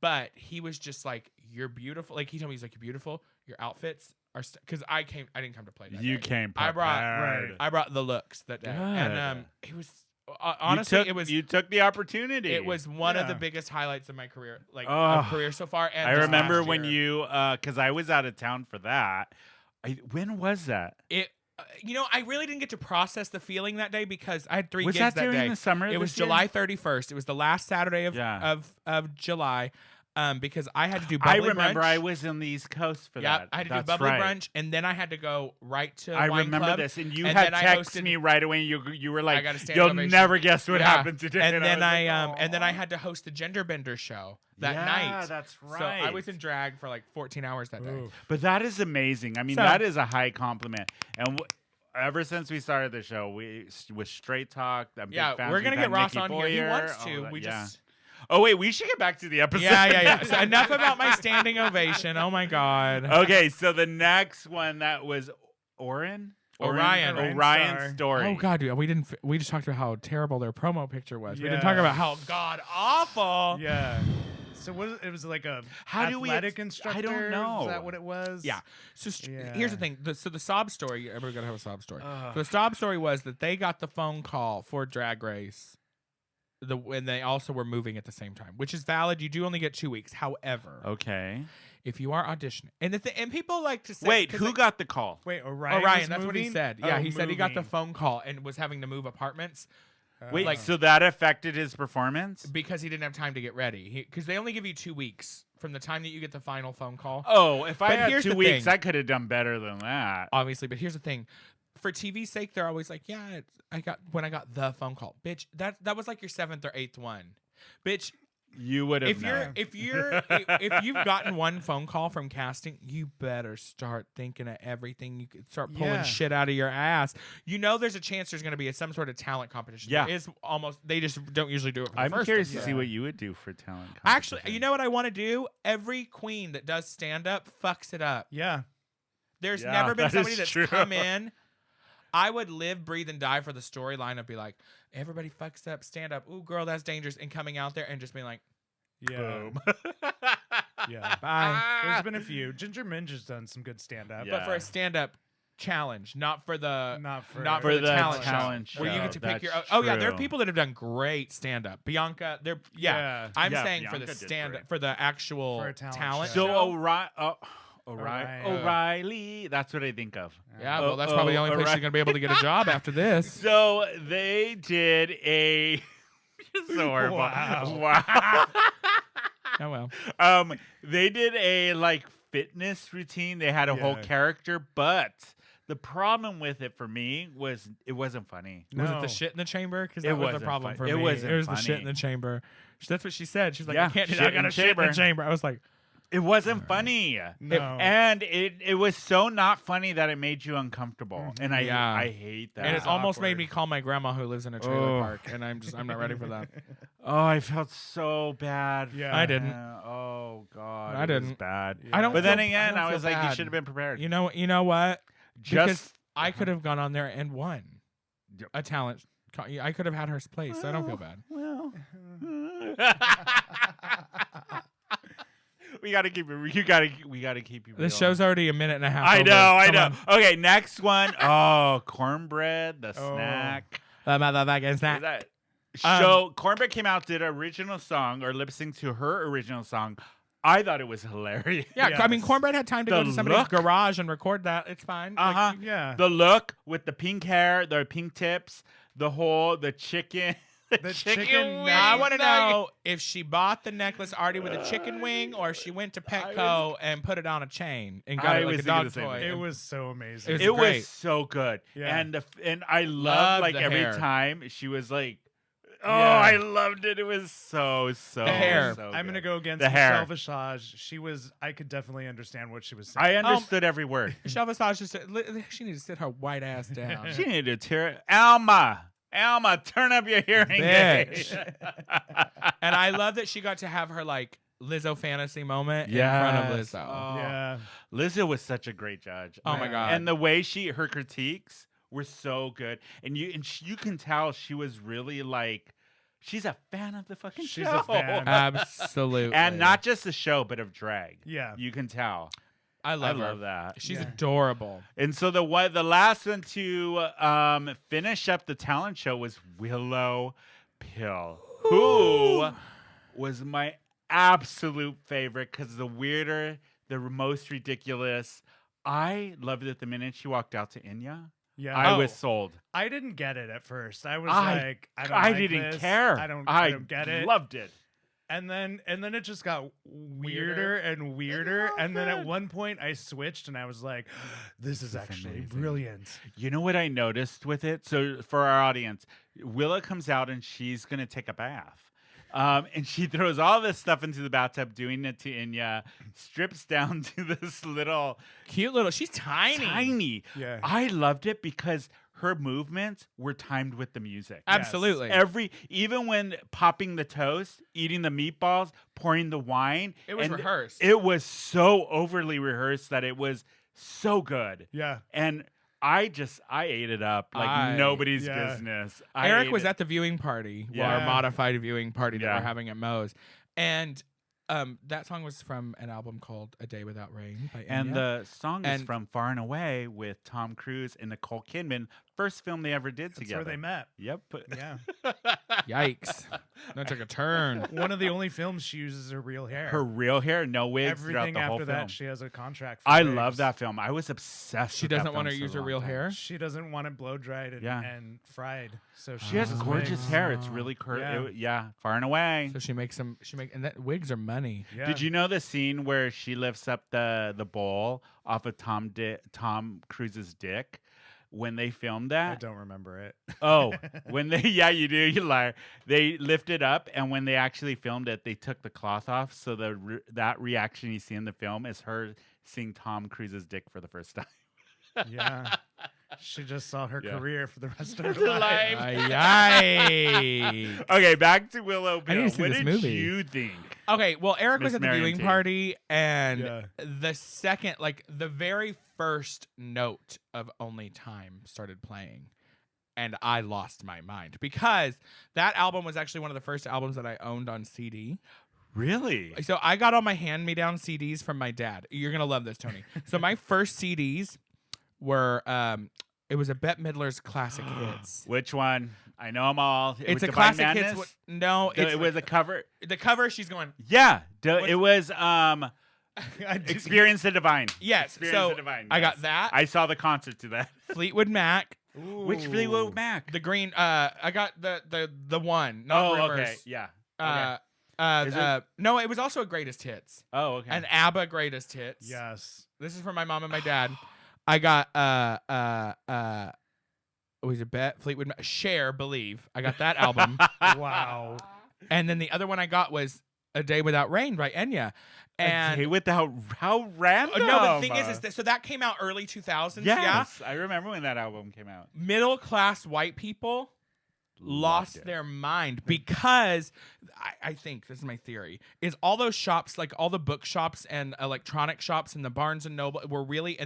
S3: but he was just like, "You're beautiful." Like he told me, he's like, "You're beautiful. Your outfits are." Because I didn't come to play. That
S1: You
S3: day.
S1: came.
S3: I brought-
S1: prepared.
S3: I brought the looks that day, and
S1: Good.
S3: it was honestly,
S1: you took,
S3: it was.
S1: You took the opportunity.
S3: It was one of the
S2: Yeah.
S3: biggest highlights of my career, like
S1: Oh.
S3: of career so far. And
S1: I
S3: this
S1: remember
S3: last
S1: when
S3: year.
S1: you, because I was out of town for that. When was that?
S3: I really didn't get to process the feeling that day because I had 3
S1: Was
S3: gigs
S1: that during
S3: day.
S1: the summer?
S3: It
S1: this
S3: was
S1: year?
S3: July 31st. It was the last Saturday
S1: Yeah.
S3: of July, because I had to do
S1: I
S3: bubbly
S1: remember
S3: brunch.
S1: I was on the East Coast for
S3: Yeah,
S1: that.
S3: I had to do
S1: That's
S3: bubbly
S1: right.
S3: brunch, and then I had to go right to
S1: I
S3: Wine
S1: remember
S3: Club,
S1: this, and you
S3: and
S1: had
S3: then I
S1: texted
S3: hosted-
S1: me right away. You were like,
S3: got a standing
S1: "You'll
S3: ovation."
S1: never guess what
S3: Yeah.
S1: happened today."
S3: And then
S1: was like,
S3: and then I
S1: "Aw."
S3: had to host the Gender Bender show that
S1: Yeah,
S3: night.
S1: that's right.
S3: So I was in drag for like 14 hours that day.
S2: Ooh.
S1: But that is amazing. I mean,
S3: So-
S1: that is a high compliment. And ever since we started the show, we with Straight Talk. I'm big
S3: Yeah,
S1: fans.
S3: we're
S1: We've
S3: gonna
S1: had
S3: get Ross
S1: Nikki
S3: on here. He
S1: Boyer,
S3: wants
S1: all
S3: to.
S1: that,
S3: We
S1: yeah.
S3: just.
S1: Oh wait, we should get back to the episode.
S3: Yeah. So enough about my standing ovation. Oh my god.
S1: Okay, so the next one that was Orion
S3: Orion.
S1: story.
S3: Oh god, dude, we just talked about how terrible their promo picture was. We didn't
S2: Yeah.
S3: talk about how god awful.
S2: Yeah. So it was like a
S1: How do we
S2: athletic
S1: I
S2: instructor?
S1: don't know.
S2: Is that what it was?
S3: Yeah. So
S2: Yeah.
S3: here's the thing. So the sob story. Everybody gotta have a sob story.
S1: Ugh.
S3: So the sob story was that they got the phone call for Drag Race. And they also were moving at the same time, which is valid. You do only get 2 weeks. However,
S1: Okay.
S3: if you are auditioning, and people like to say,
S1: Wait,
S3: 'cause
S1: who
S3: they-
S1: got the call?
S2: Wait, Orion.
S3: Orion?
S2: was
S3: That's what he
S2: moving?
S3: said. Yeah,
S2: Oh,
S3: he said he got the
S2: moving.
S3: phone call and was having to move apartments
S1: Wait,
S3: like-
S1: so that affected his performance?
S3: because he didn't have time to get ready. Because they only give you 2 weeks from the time that you get the final phone call.
S1: Oh, if I
S3: But
S1: had
S3: here's
S1: 2
S3: the
S1: weeks,
S3: thing.
S1: I could have done better than that.
S3: Obviously, but here's the thing. For TV's sake, they're always like, yeah, I got the phone call. Bitch, that was like your 7th or 8th one. Bitch,
S1: You would have
S3: if
S1: known.
S3: if you've gotten one phone call from casting, you better start thinking of everything. You could start pulling
S2: Yeah.
S3: shit out of your ass. You know there's a chance there's going to be some sort of talent competition.
S1: Yeah.
S3: There is almost, they just don't usually do it for the
S1: I'm
S3: first
S1: curious to
S3: episode.
S1: see what you would do for talent.
S3: Actually,
S1: competition.
S3: you know what I want to do? Every queen that does stand up fucks it up.
S2: Yeah.
S3: There's
S1: Yeah,
S3: never been
S1: that is
S3: somebody that's
S1: true.
S3: come in. I would live, breathe, and die for the storyline of be like, everybody fucks up, stand up. Ooh, girl, that's dangerous. And coming out there and just being like,
S2: Yeah.
S1: Boom.
S2: Yeah.
S3: bye.
S2: There's been a few. Ginger Minge has done some good stand up.
S1: Yeah.
S3: But for a stand up, challenge, not for the
S2: For
S3: the talent
S1: show.
S3: show, where you get to pick
S1: That's
S3: your. Oh yeah, there are
S1: true.
S3: people that have done great stand up. Bianca, they're
S2: Yeah.
S3: I'm
S1: Yeah,
S3: saying for
S1: Bianca
S3: the
S1: did
S3: stand
S1: great.
S3: for the actual
S2: For a talent
S3: talent
S2: show.
S3: show.
S1: So
S2: O'Reilly.
S1: O'Reilly. That's what I think of.
S3: Yeah, well, that's probably the only place she's gonna be able to get a job after this.
S1: So they did a. So horrible.
S2: Wow.
S3: Oh well.
S1: They did a like fitness routine. They had a whole
S2: Yeah.
S1: character, but the problem with it for me was it wasn't funny.
S3: Was it
S2: No.
S3: the shit in the chamber? Because
S1: It
S3: that was the
S1: wasn't
S3: problem
S1: fun-
S3: for
S1: it
S3: me.
S1: wasn't
S3: It was the shit in
S1: funny.
S3: the chamber. That's what she said. She's like,
S1: Yeah,
S3: I can't do
S1: shit
S3: that. I
S1: in
S3: got to shit in the
S1: chamber.
S3: chamber. I was like,
S1: It wasn't funny.
S2: No.
S1: And it was so not funny that it made you uncomfortable. And
S3: Yeah.
S1: I hate that.
S3: and it's almost made
S2: awkward.
S3: me call my grandma who lives in a trailer
S1: Oh.
S3: park, and I'm not ready for that.
S1: Oh, I felt so bad.
S2: Yeah.
S3: I didn't.
S1: Oh God.
S3: I
S1: it was
S3: didn't.
S1: bad.
S2: Yeah.
S3: I don't.
S1: But then
S3: feel-
S1: again,
S3: don't
S1: I
S3: feel
S1: was like, you
S3: bad.
S1: should have been prepared.
S3: You know what?
S1: Just
S3: Because I could have gone on there and won
S1: Yep.
S3: a talent. I could have had her place. So I don't feel bad.
S1: Well. We gotta keep it. We gotta keep you.
S3: The show's already a minute and a half.
S1: I
S3: over.
S1: know. I
S3: Come
S1: know.
S3: on.
S1: Okay, next one. Oh, cornbread, the
S2: Oh.
S1: snack.
S3: The motherfucking snack.
S1: That show cornbread came out, did an original song or lip sync to her original song. I thought it was hilarious.
S3: Yeah, I mean,
S2: Yes.
S3: Cornbread had time to
S1: The
S3: go to somebody's
S1: look.
S3: garage and record that. It's fine. Like,
S1: Uh huh.
S2: Yeah.
S1: The look with the pink hair, the pink tips, the chicken.
S2: The chicken
S1: wing.
S3: I want to
S1: nugget.
S3: know if she bought the necklace already with a chicken wing, or if she went to Petco and put it on a chain and got
S1: I
S3: it
S1: was
S3: like a
S1: thinking
S3: dog
S1: the same
S3: toy.
S1: thing.
S2: It was so amazing.
S3: It was
S1: It
S3: great.
S1: was so good.
S2: Yeah.
S1: And I
S3: Loved
S1: loved like
S3: the
S1: every
S3: hair.
S1: time she was like, oh,
S2: Yeah.
S1: I loved it. It was so
S3: The hair.
S1: so
S2: I'm gonna
S1: good.
S2: go against
S1: The hair.
S2: Michelle Visage. She was. I could definitely understand what she was saying.
S1: I understood every word.
S3: Michelle Visage just she needs to sit her white ass down.
S1: She needed to tear it. Alma, turn up your hearing
S3: Bitch.
S1: aid.
S3: And I love that she got to have her like Lizzo fantasy moment in front of
S1: Yes.
S3: Lizzo.
S1: Oh.
S2: Yeah.
S1: Lizzo was such a great judge.
S3: Oh my God.
S1: And the way her critiques were so good, and you can tell she was really like, she's a fan of the fucking
S2: She's
S1: show.
S2: a fan.
S3: Absolutely.
S1: And not just the show, but of drag.
S2: Yeah.
S1: You can tell.
S3: I
S1: I
S3: love her.
S1: love that.
S3: She's
S2: Yeah.
S3: adorable.
S1: And so the last one to finish up the talent show was Willow Pill, who was my absolute favorite because the weirder, the most ridiculous. I loved it the minute she walked out to Enya.
S2: Yeah.
S1: I
S2: Oh,
S1: was sold.
S2: I didn't get it at first. I was
S1: I-
S2: like, I don't
S1: I
S2: like
S1: didn't
S2: this.
S1: care.
S2: I don't get it.
S1: Loved it.
S2: And then it just got weirder and weirder. And then at one point I switched and I was like, this is actually
S1: amazing.
S2: brilliant.
S1: You know what I noticed with it? So for our audience, Willa comes out and she's gonna take a bath. And she throws all this stuff into the bathtub, doing it to Enya, strips down to this little
S3: Cute little. She's tiny.
S2: Yeah.
S1: I loved it because her movements were timed with the music.
S3: Absolutely.
S1: Even when popping the toast, eating the meatballs, pouring the wine,
S3: It was
S1: and
S3: rehearsed.
S1: It was so overly rehearsed that it was so good.
S2: Yeah.
S1: And I ate it up like nobody's
S2: yeah.
S1: business.
S3: Eric was at the viewing party,
S1: Yeah.
S3: our modified viewing party that
S1: Yeah.
S3: we're having at Moe's, and that song was from an album called "A Day Without Rain" by Enya.
S1: And the song is
S3: And-
S1: from Far and Away with Tom Cruise and Nicole Kidman. First film they ever did
S2: That's
S1: together.
S2: where they met.
S1: Yep.
S2: Yeah.
S3: Yikes, that took a turn.
S2: One of the only films she uses her real hair.
S1: Her real hair, no wigs throughout
S2: Everything
S1: the whole
S2: after
S1: film.
S2: that, she has a contract for
S1: I
S2: wigs.
S1: love that film. I was obsessed
S3: She
S1: with that
S3: doesn't want
S1: film
S3: to
S1: for
S3: use
S1: a
S3: her
S1: long
S3: real
S1: time.
S3: hair.
S2: She doesn't want it blow dried and,
S1: Yeah.
S2: and fried. So
S1: She has
S2: uses
S1: gorgeous
S2: wigs.
S1: hair. It's really curly.
S2: Yeah.
S1: Far and away.
S3: So she makes some. And that wigs are money.
S2: Yeah.
S1: Did you know the scene where she lifts up the bowl off of Tom Cruise's dick when they filmed
S2: I
S1: that?
S2: don't remember it.
S1: Oh, when they you do, you liar. They lift it up, and when they actually filmed it, they took the cloth off. So that reaction you see in the film is her seeing Tom Cruise's dick for the first time.
S2: Yeah. She just saw her
S1: Yeah.
S2: career for the rest of her
S1: Life.
S2: life.
S3: Yikes.
S1: Okay, back to Willow
S3: I need
S1: Pill.
S3: to see
S1: What
S3: this
S1: did
S3: movie.
S1: you think?
S3: Okay, well, Eric was
S1: Miss
S3: at the viewing
S1: MariamT.
S3: party, and
S2: Yeah.
S3: the second, like the very first note of Only Time started playing, and I lost my mind because that album was actually one of the first albums that I owned on CD.
S1: Really?
S3: So I got all my hand-me-down CDs from my dad. You're gonna love this, Tony. So my first CDs were it was a Bette Midler's classic hits.
S1: Which one? I know them all. It
S3: It's
S1: was
S3: a
S1: Divine
S3: classic
S1: Madness?
S3: hits. No,
S1: It was a cover.
S3: the cover. She's going.
S1: Yeah,
S3: What's-
S1: it was Experience the Divine.
S3: Yes.
S1: Experience
S3: So
S1: the Divine.
S3: I got
S1: yes.
S3: that.
S1: I saw the concert to that.
S3: Fleetwood Mac.
S1: Which Fleetwood Mac?
S3: The green. I got the one. Not Rivers.
S1: Okay. Yeah. Is
S3: No, it was also a greatest hits.
S1: Oh, okay.
S3: An ABBA greatest hits.
S2: Yes.
S3: This is for my mom and my dad. I got was it Bet Fleetwood Mac? Cher, Believe. I got that album.
S2: Wow.
S3: And then the other one I got was A Day Without Rain by Enya. And
S1: hey, how random.
S3: no, but the thing is that so that came out early 2000s.
S1: yes,
S3: Yeah.
S1: I remember when that album came out.
S3: Middle class white people lost
S1: it.
S3: their mind because I think this is my theory is all those shops, like all the bookshops and electronic shops and the Barnes and Noble were really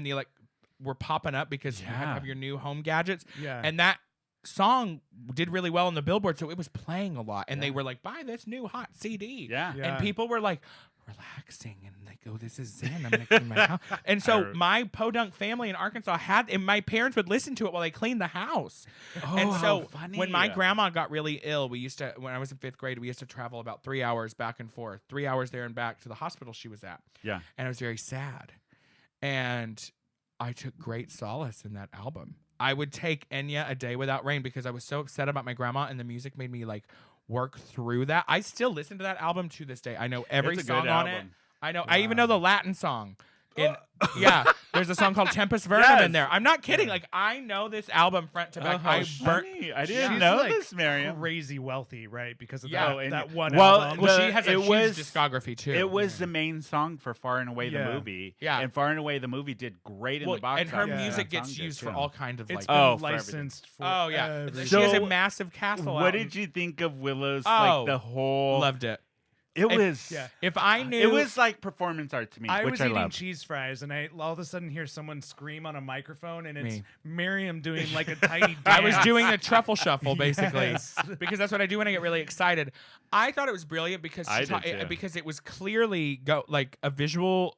S3: were popping up because you had to have your new home gadgets.
S2: Yeah.
S3: And that song did really well on the Billboard, so it was playing a lot. And they were like, buy this new hot CD.
S1: Yeah.
S3: And people were like relaxing and like, oh, this is Zen. I'm gonna clean my house. And so my podunk family in Arkansas and my parents would listen to it while they cleaned the house.
S1: Oh,
S3: and so
S1: how funny.
S3: when my grandma got really ill, when I was in 5th grade, we used to travel about 3 hours back and forth, 3 hours there and back to the hospital she was at.
S1: Yeah.
S3: And I was very sad. And I took great solace in that album. I would take Enya, A Day Without Rain, because I was so upset about my grandma, and the music made me like work through that. I still listen to that album to this day. I know every
S1: It's a
S3: song
S1: good
S3: on it.
S1: album.
S3: I know. I even know the Latin song. Yeah, there's a song called Tempest Verbum in there. I'm not kidding. Like I know this album front to back. I burnt.
S1: I didn't
S2: She's,
S1: know
S2: like,
S1: this, Mariam.
S2: Crazy wealthy, right? Because of
S3: Yeah.
S2: that one
S1: Well,
S2: album.
S3: Well, she has a
S1: It
S3: huge
S1: was-
S3: discography too.
S1: It was the main song for Far and Away the
S2: Yeah.
S1: movie.
S3: Yeah.
S1: And Far and Away the movie did great in the box
S3: and her
S1: office.
S3: music
S1: That
S3: gets
S1: song did,
S3: used for
S1: too.
S3: all kinds of
S2: It's
S3: like.
S2: been
S1: for everything.
S2: licensed for
S3: Oh yeah,
S2: everything.
S3: she has a
S1: So,
S3: massive castle.
S1: What
S3: album.
S1: did you think of Willow's
S3: Oh,
S1: like the whole
S3: Loved it.
S1: It
S3: If-
S1: was
S2: yeah.
S3: If I knew
S1: it was like performance art to me,
S2: I
S1: which
S2: was
S1: I
S2: eating
S1: love.
S2: cheese fries, and I all of a sudden hear someone scream on a microphone, and it's
S3: Me.
S2: Mariam doing like a tiny dance.
S3: I was doing the truffle shuffle basically
S2: Yes.
S3: because that's what I do when I get really excited. I thought it was brilliant because
S1: I did too.
S3: because it was clearly like a visual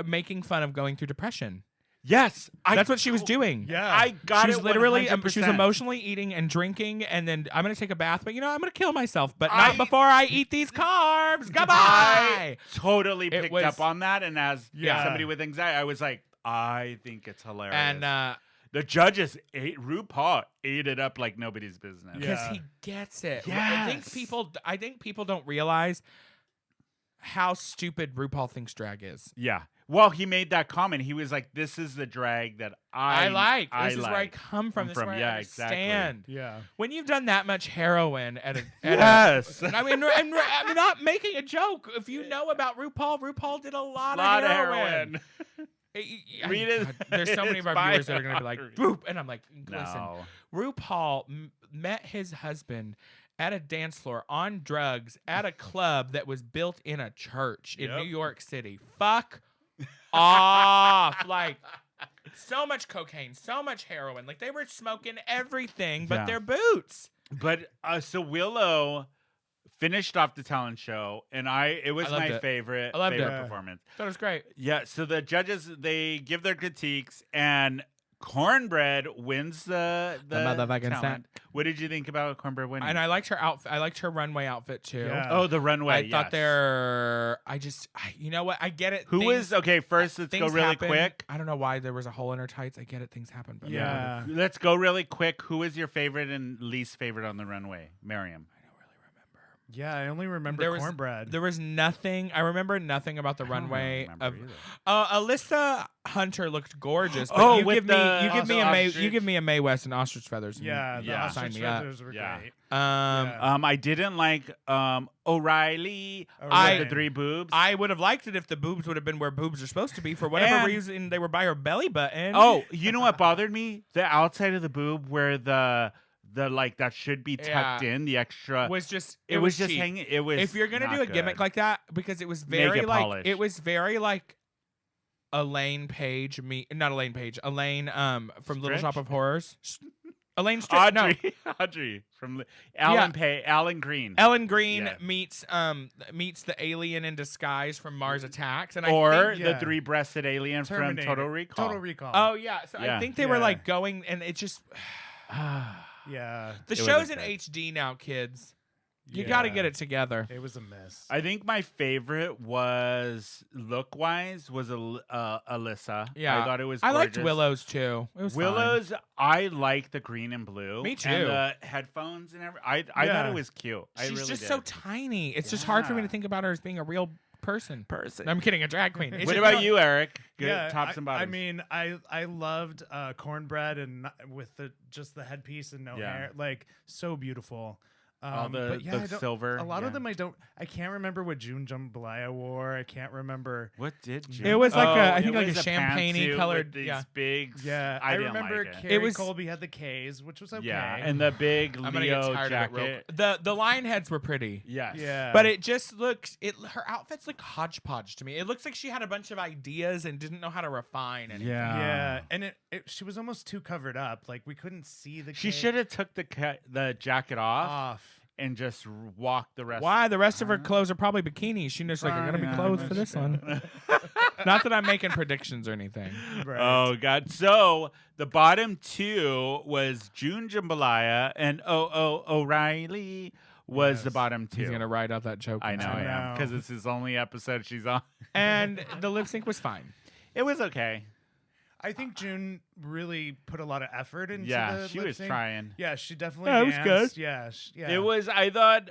S3: making fun of going through depression.
S1: Yes,
S3: That's what she was doing.
S2: Yeah.
S1: I got
S3: She was
S1: it.
S3: literally she was
S1: 100%.
S3: emotionally eating and drinking, and then I'm gonna take a bath, but I'm gonna kill myself, but
S1: I-
S3: not before I eat these carbs. Goodbye.
S1: I totally
S3: It
S1: picked
S3: was-
S1: up on that, and as
S2: Yeah.
S1: somebody with anxiety, I was like, I think it's hilarious.
S3: And
S1: the judges RuPaul ate it up like nobody's business.
S3: because
S2: Yeah.
S3: he gets it.
S1: Yes.
S3: I think people don't realize how stupid RuPaul thinks drag is.
S1: Yeah. Well, he made that comment. He was like, "This is the drag that I
S3: like.
S1: I
S3: This is where I
S1: like."
S3: come from. This is where I
S1: Yeah, exactly.
S3: understand.
S2: Yeah.
S3: When you've done that much heroin at a
S1: Yes.
S3: I mean, I'm not making a joke. If you know about RuPaul did a lot
S1: Lot
S3: of
S1: of
S3: heroin.
S1: heroin. Read it.
S3: God, there's so many of our
S1: It's
S3: viewers that are going to be like,
S1: bio.
S3: "Boop," and I'm like, listen,
S1: No.
S3: RuPaul met his husband at a dance floor on drugs at a club that was built in a church in
S1: Yep.
S3: New York City. Fuck off. Like, so much cocaine, so much heroin. Like, they were smoking everything but
S1: Yeah.
S3: their boots.
S1: But so Willow finished off the talent show, and it was
S3: I loved
S1: my
S3: it.
S1: favorite
S3: I loved it.
S1: performance.
S3: That was great.
S1: Yeah. So the judges they give their critiques, and Cornbread wins the
S3: motherfucking
S1: talent.
S3: stand.
S1: What did you think about Cornbread winning?
S3: And I liked her outfit. I liked her runway outfit too.
S2: Yeah.
S1: Oh, the runway.
S3: I thought
S1: yes.
S3: you know what? I get it.
S1: Who
S3: Things-
S1: is okay? First, let's go
S3: things
S1: really
S3: happen.
S1: quick.
S3: I don't know why there was a hole in her tights. I get it. Things happen. But
S2: Yeah.
S1: Let's go really quick. Who is your favorite and least favorite on the runway? Mariam.
S2: Yeah, I only remember
S3: There was-
S2: cornbread.
S3: There was nothing. I remember nothing about the
S1: I don't
S3: runway.
S1: really remember
S3: Of
S1: either.
S3: Alyssa Hunter looked gorgeous. But
S1: Oh,
S3: you
S1: with
S3: give me
S1: the
S3: you give me a
S1: ostrich.
S3: you give me a Mae West and ostrich feathers. and-
S2: yeah, the
S1: Yeah.
S2: ostrich
S3: Sign me up.
S2: feathers were
S1: Yeah.
S2: great.
S3: Um,
S1: I didn't like O'Reilly with
S2: I-
S1: the three boobs.
S3: I would have liked it if the boobs would have been where boobs are supposed to be. For whatever
S1: And-
S3: reason, they were by her belly button.
S1: Oh, you know what bothered me? The outside of the boob where the like that should be tucked
S3: Yeah.
S1: in, the extra.
S3: was just
S1: it was just
S3: cheap.
S1: hanging. It was.
S3: If you're gonna
S1: not
S3: do a gimmick
S1: good.
S3: like that, because it was
S1: Make
S3: very
S1: it
S3: like
S1: polished.
S3: it was very like Elaine Page, not Elaine Page, Elaine from Little
S1: Stretch?
S3: Shop of Horrors. Elaine Stritch. No.
S1: Audrey from Alan Green.
S3: Ellen Green
S1: Yeah.
S3: meets the alien in disguise from Mars Attacks, and
S1: Or
S3: I think,
S1: the three-breasted alien
S2: Terminator.
S1: from Total Recall.
S2: Total Recall.
S3: oh yeah, so
S1: Yeah.
S3: I think they were like going, and it just
S2: Yeah.
S3: the
S1: It
S3: show's
S1: wasn't
S3: in
S1: good.
S3: HD now, kids. You
S2: Yeah.
S3: got to get it together.
S2: It was a mess.
S1: I think my favorite was look-wise was Alyssa.
S3: Yeah,
S1: I thought it was.
S3: I liked
S1: gorgeous.
S3: Willow's too. It was fine.
S1: Willow's. I like the green and blue.
S3: Me too.
S1: And the headphones and everything. I thought
S2: Yeah.
S1: it was cute. I
S3: She's
S1: really
S3: just
S1: did.
S3: so tiny. It's just hard for me to
S1: Yeah.
S3: think about her as being a real person.
S1: person.
S3: I'm kidding, a drag queen. It's
S1: What
S3: just-
S1: about
S3: no,
S1: you, Eric? Good
S2: Yeah,
S1: tops and bottoms.
S2: I mean, I loved cornbread and with just the headpiece and no
S1: Yeah.
S2: hair, like so beautiful.
S1: all the,
S2: but yeah,
S1: the
S2: I don't-
S1: silver.
S2: A lot
S1: yeah.
S2: of them I can't remember what June Jambalaya wore. I can't remember.
S1: What did you?
S3: It was like I
S1: it
S3: think like a
S1: was
S3: champagne-y
S1: pantsuit
S3: colored.
S1: With these
S3: Yeah.
S1: big.
S2: Yeah,
S1: I,
S2: I
S1: didn't
S2: remember
S1: like it.
S2: Carrie
S3: It was-
S2: Colby had the K's, which was okay.
S1: Yeah, and the big
S3: I'm gonna
S1: Leo
S3: get tired
S1: jacket.
S3: of it real. The lion heads were pretty.
S1: Yes.
S2: Yeah,
S3: But it just looks her outfits look hodgepodge to me. It looks like she had a bunch of ideas and didn't know how to refine anything.
S2: yeah, and she was almost too covered up. Like we couldn't see the.
S1: She
S2: K
S1: should have took the jacket off
S2: off.
S1: and just walked the rest.
S3: Why? The rest of her clothes are probably bikinis. She knows like I gotta be clothes for this one. Not that I'm making predictions or anything.
S2: Right.
S1: Oh God! So the bottom two was June Jambalaya and O'Reilly was the
S2: Yes.
S1: bottom two.
S3: He's gonna write out that joke.
S1: I know I am
S2: know.
S1: because it's his only episode she's on.
S3: And the lip sync was fine.
S1: It was okay.
S2: I think June really put a lot of effort into
S1: Yeah,
S2: the
S1: she
S2: lip
S1: was
S2: sync.
S1: trying.
S2: Yeah, she definitely
S3: Yeah, it was
S2: danced.
S3: good.
S2: Yeah, yeah.
S1: It was. I thought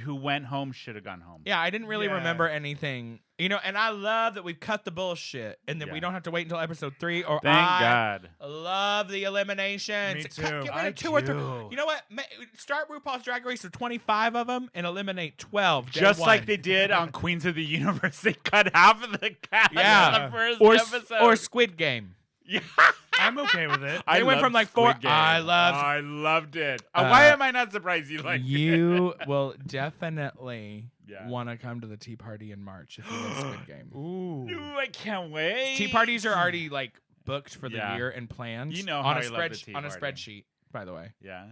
S1: who went home should have gone home.
S3: Yeah, I didn't really
S2: Yeah.
S3: remember anything. And I love that we've cut the bullshit and that we
S1: Yeah.
S3: don't have to wait until episode 3 or
S1: Thank
S3: I
S1: God.
S3: love the eliminations.
S2: Me
S3: Cut-
S2: too.
S3: Get rid
S1: I
S3: of 2 or 3.
S1: do.
S3: You know what? Start RuPaul's Drag Race with 25 of them and eliminate 12. day
S1: Just like
S3: one.
S1: they did on Queens of the Universe, they cut half of the cast
S3: Yeah.
S1: in the first
S3: or
S1: episode.
S3: or Squid Game.
S1: Yeah.
S2: I'm okay with it.
S1: I
S3: They went
S1: loved
S3: from, like,
S1: Squid
S3: 4
S1: Game.
S3: I loved-
S1: I loved it. Why am I not surprised you liked
S3: You will definitely
S1: Yeah.
S3: want to come to the tea party in March if you win Squid Game.
S2: Ooh.
S1: it? Ooh, I can't wait.
S3: Tea parties are already like booked for the
S1: Yeah.
S3: year and planned.
S1: You know
S3: on
S1: how
S3: a
S1: I love the
S3: spread-
S1: tea
S3: on a
S1: party.
S3: spreadsheet, by the way.
S1: Yeah.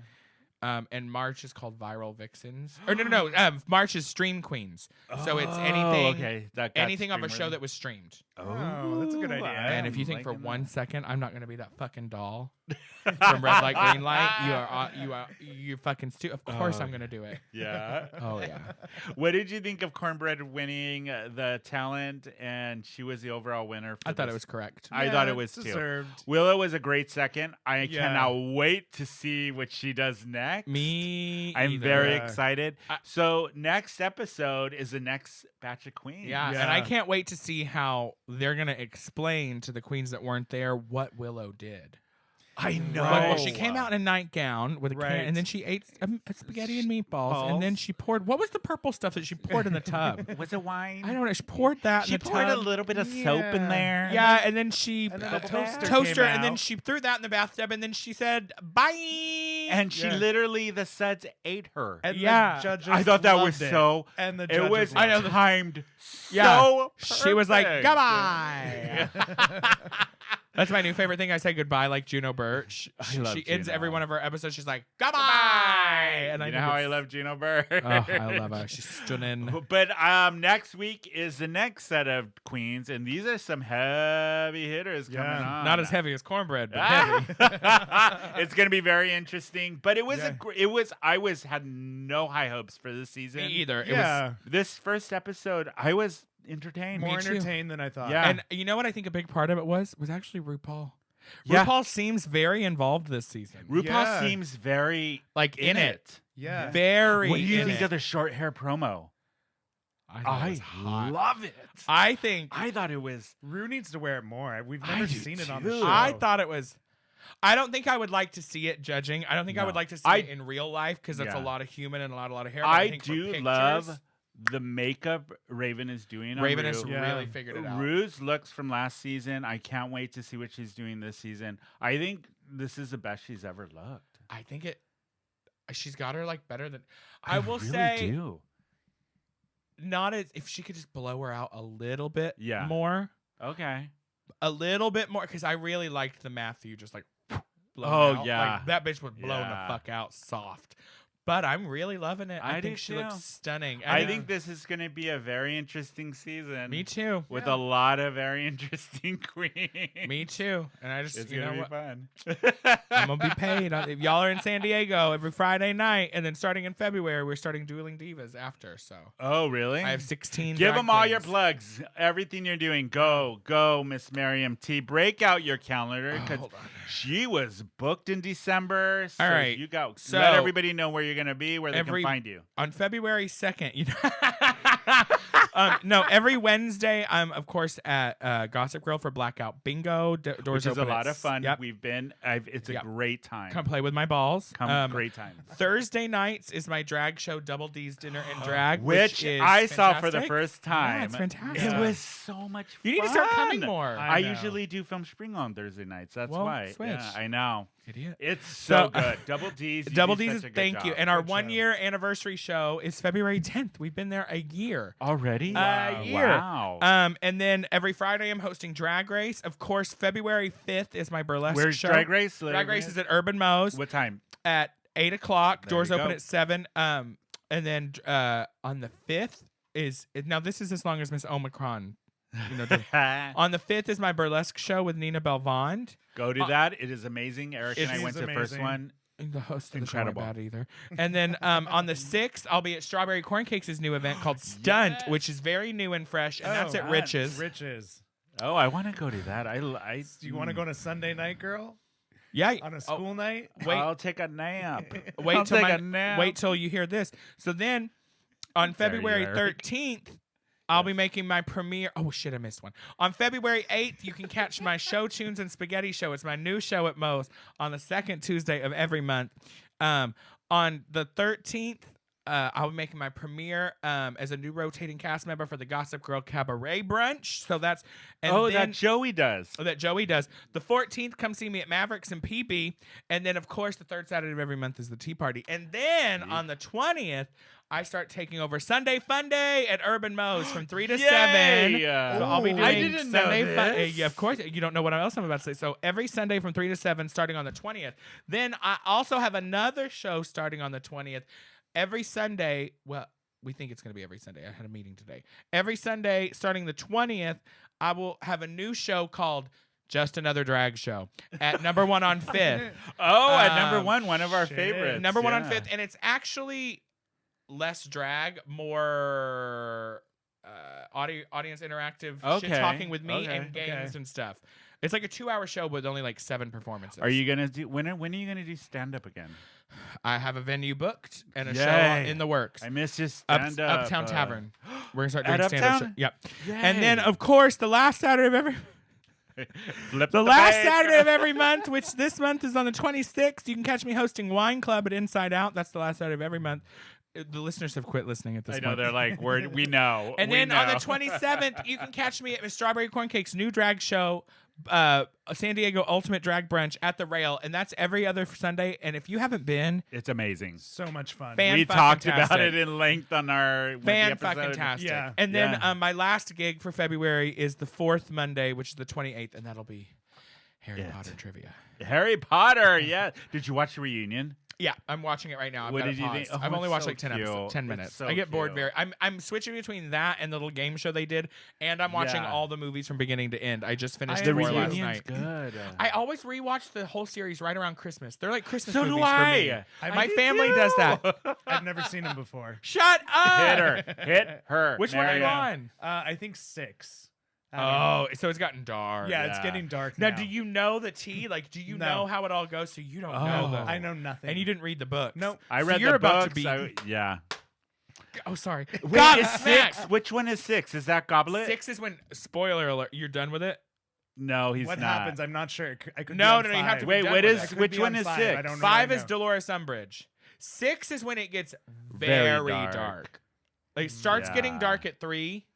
S3: And March is called Viral Vixens. Or no. March is Stream Queens. So it's anything,
S1: okay. That got
S3: anything of a show
S1: stream-worthy.
S3: that was streamed.
S2: Oh, that's a good idea.
S3: And if you
S1: I'm
S3: think for
S1: liking
S3: 1
S1: that.
S3: second I'm not going to be that fucking doll from Red Light Green Light, you fucking Of course I'm going to do it.
S1: Yeah.
S3: Oh yeah.
S1: What did you think of Cornbread winning the talent, and she was the overall winner? For
S3: I thought it
S1: this?
S3: was correct.
S1: I thought it was too.
S2: deserved.
S1: Willow was a great second. I
S2: Yeah.
S1: cannot wait to see what she does next.
S3: Me
S1: I'm
S3: either.
S1: very
S2: Yeah.
S1: excited. So next episode is the next batch of queens.
S3: Yeah, and I can't wait to see how they're gonna explain to the queens that weren't there what Willow did.
S1: I know.
S3: Like, well, she came out in a nightgown with a can,
S2: Right.
S3: and then she ate spaghetti and meatballs, and then
S1: Balls.
S3: she poured. What was the purple stuff that she poured in the tub?
S1: Was it wine?
S3: I don't know. She poured that
S1: She
S3: in the
S1: poured
S3: tub.
S1: a little bit of soap in
S2: Yeah.
S1: there.
S3: Yeah, and then she
S2: And then a toaster
S3: toaster,
S2: came
S3: and then
S2: out.
S3: she threw that in the bathtub, and then she said bye.
S1: And she
S2: Yeah.
S1: literally, the suds ate her.
S2: And
S3: Yeah.
S2: the judges
S1: I thought that was
S2: loved it.
S1: so.
S2: And the
S1: It
S2: judges
S1: was
S2: loved it.
S1: timed
S3: Yeah.
S1: so
S3: She was like,
S1: perfect.
S3: goodbye. That's my new favorite thing. I say goodbye like Juno Birch.
S1: I love
S3: She ends
S1: Juno.
S3: every one of her episodes. She's like, goodbye. And
S1: You
S3: I
S1: know
S3: think
S1: how I
S3: it's-
S1: love Gino Bird.
S3: Oh, I love her. She's stunning.
S1: But next week is the next set of queens, and these are some heavy hitters coming
S2: Yeah.
S1: on.
S3: Not as heavy as cornbread, but heavy.
S1: It's going to be very interesting. But it was
S2: Yeah.
S1: I had no high hopes for this season.
S3: Me either. It
S2: Yeah,
S1: This first episode, I was entertained.
S2: more
S3: too.
S2: entertained than I thought.
S1: Yeah.
S3: And you know what I think a big part of it was actually RuPaul.
S1: Yeah.
S3: RuPaul seems very involved this season.
S1: RuPaul
S2: Yeah.
S1: seems very
S3: Like in it.
S2: yeah.
S3: Very
S1: What do you
S3: in
S1: think
S3: it.
S1: of the short hair promo?
S3: I thought it
S1: I
S3: was hot.
S1: love it.
S3: I think
S1: I thought it was.
S2: Rue needs to wear it more. We've
S1: I
S2: never
S1: do
S2: seen it on the
S1: too.
S2: show.
S3: I thought it was. I don't think I would like to see it judging. I don't think I would
S1: No.
S3: like to see
S1: I-
S3: it in real life because that's a
S1: Yeah.
S3: lot of human and a lot of hair. But
S1: I
S3: think for
S1: do
S3: pictures,
S1: love the makeup Raven is doing. On
S3: Raven
S1: Rue.
S3: has
S2: Yeah.
S3: really figured it out.
S1: Rue's looks from last season. I can't wait to see what she's doing this season. I think this is the best she's ever looked.
S3: I think it. She's got her like better than. I will
S1: really
S3: say
S1: do.
S3: not as if she could just blow her out a little bit
S1: Yeah.
S3: more.
S1: Okay.
S3: A little bit more because I really liked the Matthew just like blown
S1: Oh,
S3: out.
S1: yeah.
S3: Like, that bitch was blown
S1: Yeah.
S3: the fuck out soft. But I'm really loving it. I
S1: I
S3: think
S1: do
S3: she
S1: too.
S3: looks stunning.
S1: I think this is going to be a very interesting season.
S3: Me too.
S1: With a lot of very interesting queens.
S3: Me too. And I just,
S1: It's
S3: you know
S1: going to
S3: what?
S1: be fun.
S3: I'm gonna be paid. If y'all are in San Diego every Friday night, and then starting in February, we're starting Dueling Divas after. So
S1: Oh, really?
S3: I have 16.
S1: Give
S3: drag
S1: them all your
S3: queens.
S1: plugs. Everything you're doing. Go, Miss MariamT. Break out your calendar because
S3: hold on.
S1: she was booked in December. So
S3: All right.
S1: you got
S3: So,
S1: let everybody know where you're gonna be, where they
S3: every-
S1: can find you.
S3: On February 2nd, you know. No, every Wednesday I'm of course at Gossip Girl for Blackout Bingo. Doors
S1: Which is
S3: open
S1: a lot
S3: at
S1: of fun.
S3: Yep.
S1: We've been. It's a
S3: Yep.
S1: great time.
S3: Come play with my balls.
S1: Great time.
S3: Thursday nights is my drag show, Double D's Dinner and Drag,
S1: Which
S3: is
S1: I saw for the
S3: fantastic.
S1: first time.
S3: Yeah, it's fantastic.
S1: It was so much fun.
S3: You need to start coming more.
S2: I
S1: I
S2: know.
S1: usually do Film Spring on Thursday nights. That's
S3: Well,
S1: why.
S3: switch.
S1: Yeah, I know.
S3: Idiot.
S1: It's
S3: So-
S1: so good. Double D's. you
S3: Double
S1: do
S3: D's
S1: such
S3: is
S1: a good
S3: thank you.
S1: job.
S3: And our
S2: Good show.
S3: 1-year anniversary show is February 10th. We've been there a year.
S1: Already?
S3: A year.
S1: Wow.
S3: And then every Friday I'm hosting Drag Race. Of course, February 5th is my burlesque
S1: Where's
S3: show.
S1: Drag Race?
S3: Drag Race is at Urban Moe's
S1: What time?
S3: at 8 o'clock.
S1: There
S3: Doors
S1: you
S3: open
S1: go.
S3: at 7. And then on the 5th now this is as long as Miss Omicron. You know, on the 5th is my burlesque show with Nina Belvond.
S1: Go to that. It is amazing. Eric and
S2: It
S1: I
S2: is
S1: went to the first
S2: amazing.
S1: one.
S3: The host of
S1: Incredible.
S3: the show ain't bad either. And then on the 6th, I'll be at Strawberry Corn Cakes' new event called Stunt,
S1: Yes.
S3: which is very new and fresh, and that's at
S2: Oh,
S3: Riches.
S2: Riches.
S1: Oh, I want to go to that. I
S2: Do you want to go on a Sunday night, girl?
S3: Yeah.
S2: On a school night?
S3: Wait.
S1: I'll take a nap.
S3: Wait
S1: I'll
S3: till
S1: take
S3: my,
S1: a nap.
S3: wait till you hear this. So then, on
S1: There you
S3: February
S1: are.
S3: 13th, I'll be making my premiere. Oh shit, I missed one. On February 8th, you can catch my Show Tunes and Spaghetti show. It's my new show at Moe's on the second Tuesday of every month. On the 13th, I'll be making my premiere as a new rotating cast member for the Gossip Girl Cabaret Brunch. So that's
S1: that Joey does.
S3: that Joey does. The 14th, come see me at Mavericks and PB. And then, of course, the third Saturday of every month is the Tea Party. And then on the 20th, I start taking over Sunday Fun Day at Urban Moe's from 3 to 7.
S1: Yay!
S3: So I'll be
S2: Ooh.
S3: doing
S1: I didn't know
S3: Sunday Fun.
S1: this.
S3: Yeah, of course. You don't know what else I'm about to say. So every Sunday from 3 to 7, starting on the 20th. Then I also have another show starting on the 20th. Every Sunday, well, we think it's going to be every Sunday. I had a meeting today. Every Sunday, starting the 20th, I will have a new show called Just Another Drag Show at number 1 on 5th.
S1: Oh, at number
S3: Um,
S1: one of our
S2: shit.
S1: favorites.
S3: Number 1 on
S1: yeah.
S3: 5th. And it's actually less drag, more audience interactive shit
S1: Okay,
S3: talking with me
S1: okay,
S3: and games
S2: okay.
S3: and stuff. It's like a 2-hour show with only like 7 performances.
S1: Are you gonna do when are you gonna do stand up again?
S3: I have a venue booked and a show
S1: Yay.
S3: in the works.
S1: I miss just stand up.
S3: Uptown Tavern. We're gonna start
S1: At
S3: doing stand-up.
S1: Uptown?
S3: Yep.
S1: Yay.
S3: And then, of course, the last Saturday of every
S1: Flip
S3: the last
S1: page.
S3: Saturday of every month, which this month is on the 26th. You can catch me hosting Wine Club at Inside Out. That's the last Saturday of every month. The listeners have quit listening at this
S1: I
S3: point.
S1: know they're like we know.
S3: And
S1: we
S3: then on the
S1: know.
S3: 27th, you can catch me at Miss Strawberry Corn Cake's new drag show, San Diego Ultimate Drag Brunch at the Rail, and that's every other Sunday. And if you haven't been,
S1: It's amazing.
S2: So much fun.
S1: We talked about
S3: Fan-fucking-tastic.
S1: it in length on our
S3: Fan-fucking-tastic.
S2: Yeah.
S3: And then
S1: Yeah.
S3: my last gig for February is the 4th Monday, which is the 28th, and that'll be Harry
S1: It.
S3: Potter trivia.
S1: Harry Potter. Yeah. Did you watch the reunion?
S3: Yeah, I'm watching it right now. I've
S1: What
S3: got
S1: did
S3: it
S1: you
S3: paused.
S1: think? Oh,
S3: I've only
S1: it's
S3: watched
S1: so
S3: like 10
S1: cute.
S3: episodes, 10
S1: It's
S3: minutes.
S1: so
S3: I get bored
S1: cute.
S3: I'm switching between that and the little game show they did, and I'm watching
S1: Yeah.
S3: all the movies from beginning to end. I just finished
S1: The
S3: 4 last
S1: reunion's
S3: night.
S1: good.
S3: I always rewatch the whole series right around Christmas. They're like Christmas
S1: So do
S3: movies for me.
S1: I.
S3: My
S1: do
S3: family
S1: too.
S3: does that.
S2: I've never seen him before.
S3: Shut up!
S1: Hit her. Hit her.
S3: Which one are you
S1: Mariam.
S3: on?
S2: I think 6. I don't know.
S3: Oh, so it's gotten dark.
S2: Yeah, it's
S1: yeah.
S2: getting dark
S3: Now,
S2: now.
S3: do you know the tea? Like, do you
S2: No.
S3: know how it all goes? So you don't know
S1: Oh.
S3: the.
S2: I know nothing.
S3: And you didn't read the books.
S2: Nope.
S1: I
S3: So
S1: read
S3: you're
S1: the
S3: about
S1: books.
S3: to be.
S1: Yeah.
S3: Oh, sorry.
S1: Wait,
S3: God,
S1: is
S3: smack.
S1: 6? Which one is 6? Is that Goblet?
S3: 6 is when. Spoiler alert. You're done with it.
S1: No, he's
S2: what
S1: not.
S2: happens? I'm not sure. I could
S3: No,
S2: be on
S3: no, you have to
S2: 5.
S3: be
S1: Wait,
S3: done
S1: what
S3: with
S1: is?
S3: it.
S2: I could
S1: Which
S2: be
S1: one
S2: on
S1: is
S2: 5.
S1: 6?
S2: I don't know.
S3: 5
S2: I
S3: is
S2: know.
S3: Dolores Umbridge. 6 is when it gets
S1: Very
S3: very
S1: dark.
S3: dark. Like, it starts getting
S1: Yeah.
S3: dark at 3.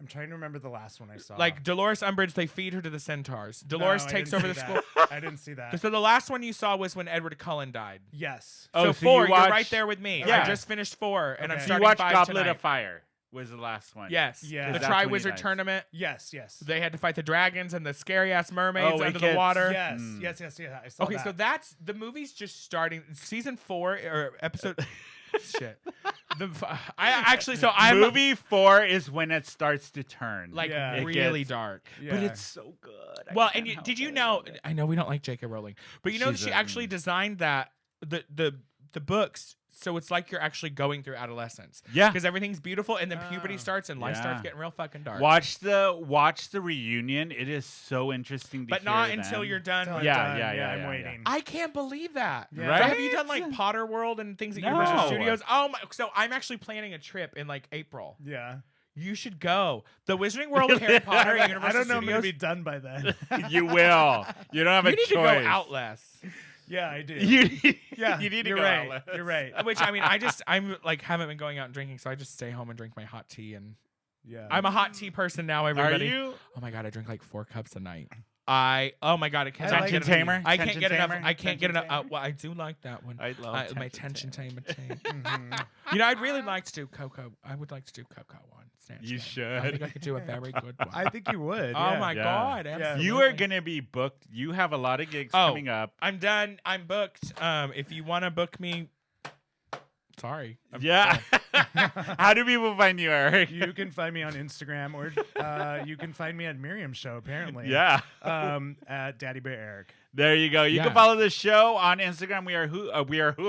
S2: I'm trying to remember the last one I saw.
S3: Like, Dolores Umbridge, they feed her to the centaurs. Dolores
S2: No, I
S3: takes
S2: didn't
S3: over the
S2: see
S3: school.
S2: that. I didn't see that.
S3: So the last one you saw was when Edward Cullen died.
S2: Yes.
S1: Oh,
S3: so
S1: so
S3: 4,
S1: you
S3: you're right
S1: watched-
S3: there with me.
S1: Yeah.
S3: I just finished 4, and I'm
S2: Okay.
S1: You
S3: starting
S1: watch
S3: 5
S1: Goblet
S3: tonight.
S1: of Fire. was the last one.
S3: Yes.
S2: Yeah.
S3: The
S1: That's when he
S3: Tri-Wizard
S1: dies.
S3: tournament.
S2: Yes.
S3: They had to fight the dragons and the scary ass mermaids
S1: Oh,
S3: under
S1: Wicked.
S3: the water.
S2: Yes.
S1: Mm.
S2: Yes. I saw
S3: Okay,
S2: that.
S3: so that's the movie's just starting. Season 4 or episode. Shit. I'm
S1: Movie 4 is when it starts to turn.
S3: like
S2: Yeah. It
S3: really
S1: gets-
S3: dark.
S2: Yeah.
S1: But it's so good. I
S3: Well,
S1: can't
S3: and
S1: help
S3: did you
S1: it.
S3: know? I know we don't like J.K. Rowling, but you know that
S1: She's
S3: she
S1: a-
S3: actually designed that the books, so it's like you're actually going through adolescence.
S1: Yeah.
S3: Because everything's beautiful, and then puberty
S2: Oh.
S3: starts, and life starts
S1: Yeah.
S3: getting real fucking dark.
S1: Watch the reunion. It is so interesting to
S3: But
S1: hear
S3: not until
S1: them.
S3: you're done.
S2: Until
S3: with
S2: I'm
S1: Yeah,
S2: done.
S1: yeah, yeah,
S2: I'm
S1: yeah,
S2: waiting.
S3: I can't believe that.
S2: Yeah.
S1: Right?
S3: So have you done like Potter World and things at Universal
S1: No.
S3: Studios? Oh my! So I'm actually planning a trip in like April.
S2: Yeah.
S3: You should go. The Wizarding World of Harry Potter at Universal
S2: I don't know. I'm
S3: Studios.
S2: gonna be done by then.
S1: You will. You don't have
S3: You
S1: a
S3: need
S1: choice.
S3: to go out less.
S2: Yeah, I do.
S1: Yeah, you need to
S2: you're
S1: go
S2: right.
S1: out.
S2: You're right.
S3: Which I'm like haven't been going out and drinking, so I just stay home and drink my hot tea. And
S2: Yeah.
S3: I'm a hot tea person now.
S1: Are
S3: Everybody.
S1: you?
S3: Oh my god, I drink like 4 cups a night. Oh my god, I can't.
S2: I like
S1: Tension
S2: it.
S1: tamer?
S3: I can't
S1: Tension
S3: get enough.
S1: tamer?
S3: I can't get
S1: Tension
S3: enough.
S1: tamer?
S3: Well, I do like that one.
S1: I love
S3: My
S1: tension
S3: tension
S1: tamer.
S3: tamer tea.
S2: Mhm.
S3: You know, I'd really like to do cocoa. I would like to do cocoa one. Snatch
S1: You
S3: game. I think
S1: should.
S3: I could do a very good one.
S2: I think you would.
S3: Oh
S2: yeah.
S3: my
S1: Yeah.
S3: god!
S2: Yeah.
S3: Absolutely.
S1: You are gonna be booked. You have a lot of gigs
S3: Oh.
S1: coming up.
S3: I'm done. I'm booked. If you want to book me, sorry.
S1: Yeah. How do people find you, Eric?
S2: You can find me on Instagram, or you can find me at Miriam Show. Apparently.
S1: Yeah.
S2: At Daddy Bear Eric.
S1: There you go. You
S3: Yeah.
S1: can follow the show on Instagram. We are Who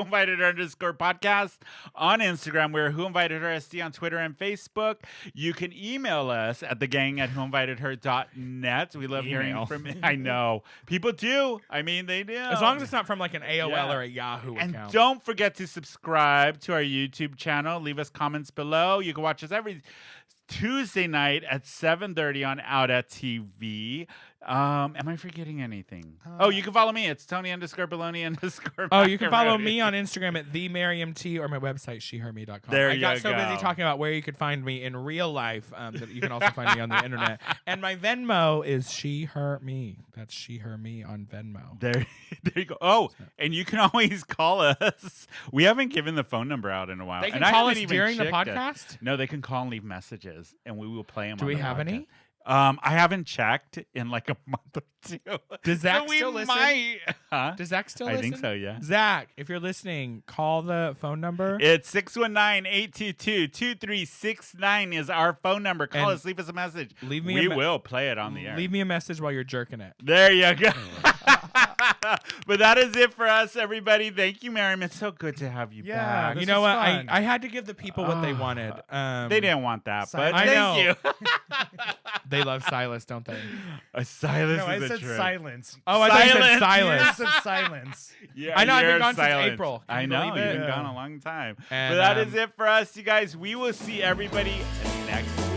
S1: Invited Her _podcast on Instagram. We are Who Invited Her SD on Twitter and Facebook. You can email us at thegang@whoinvitedher.net. We love hearing
S3: Email.
S1: from. I know people do. I mean, they do.
S3: As long as it's not from like an AOL
S1: Yeah.
S3: or a Yahoo
S1: And
S3: account.
S1: don't forget to subscribe to our YouTube channel. Leave us comments below. You can watch us every Tuesday night at 7:30 on Out at TV. Am I forgetting anything? You can follow me. It's Tony_Baloney_
S3: Oh, you can follow
S1: Macaroni.
S3: me on Instagram at TheMariamT or my website, sheherme.com.
S1: There
S3: I got
S1: you
S3: so busy
S1: go.
S3: talking about where you could find me in real life that you can also find me on the internet. And my Venmo is sheherme. That's sheherme on Venmo.
S1: There you go. Oh, and you can always call us. We haven't given the phone number out in a while.
S3: They can
S1: and I
S3: call us
S1: haven't even
S3: during the
S1: checked it.
S3: podcast?
S1: No, they can call and leave messages, and we will play them.
S3: Do we have any?
S1: I haven't checked in like a month or two.
S3: Does Zach
S1: so we
S3: still listen?
S1: might. Huh?
S3: Does Zach still
S1: I
S3: listen?
S1: think so, yeah.
S3: Zach, if you're listening, call the phone number.
S1: It's 619-822-2369 is our phone number. Call
S3: And
S1: us, leave us a message.
S3: leave me
S1: we
S3: a me-
S1: will play it on the air.
S3: Leave me a message while you're jerking it.
S1: There you go. But that is it for us, everybody. Thank you, Mariam. It's so good to have you
S2: Yeah,
S1: back.
S2: this
S3: You know
S2: was
S3: what?
S2: fun.
S3: I had to give the people what they wanted.
S1: They didn't want that, but
S2: I
S1: thank
S3: know.
S1: you.
S3: They love Silas, don't they?
S1: Silas
S2: No, I
S1: is a
S2: said
S1: trip.
S2: silence.
S3: Oh, I thought you said
S1: Silence.
S3: Silas.
S2: Years of silence.
S1: Yeah,
S3: I know, I've been
S1: you're
S3: gone since
S1: silent.
S3: April. Can
S1: I
S3: you
S1: know,
S3: believe
S1: you've
S3: it?
S1: been
S2: Yeah.
S1: gone a long time.
S3: And,
S1: But that is it for us, you guys. We will see everybody next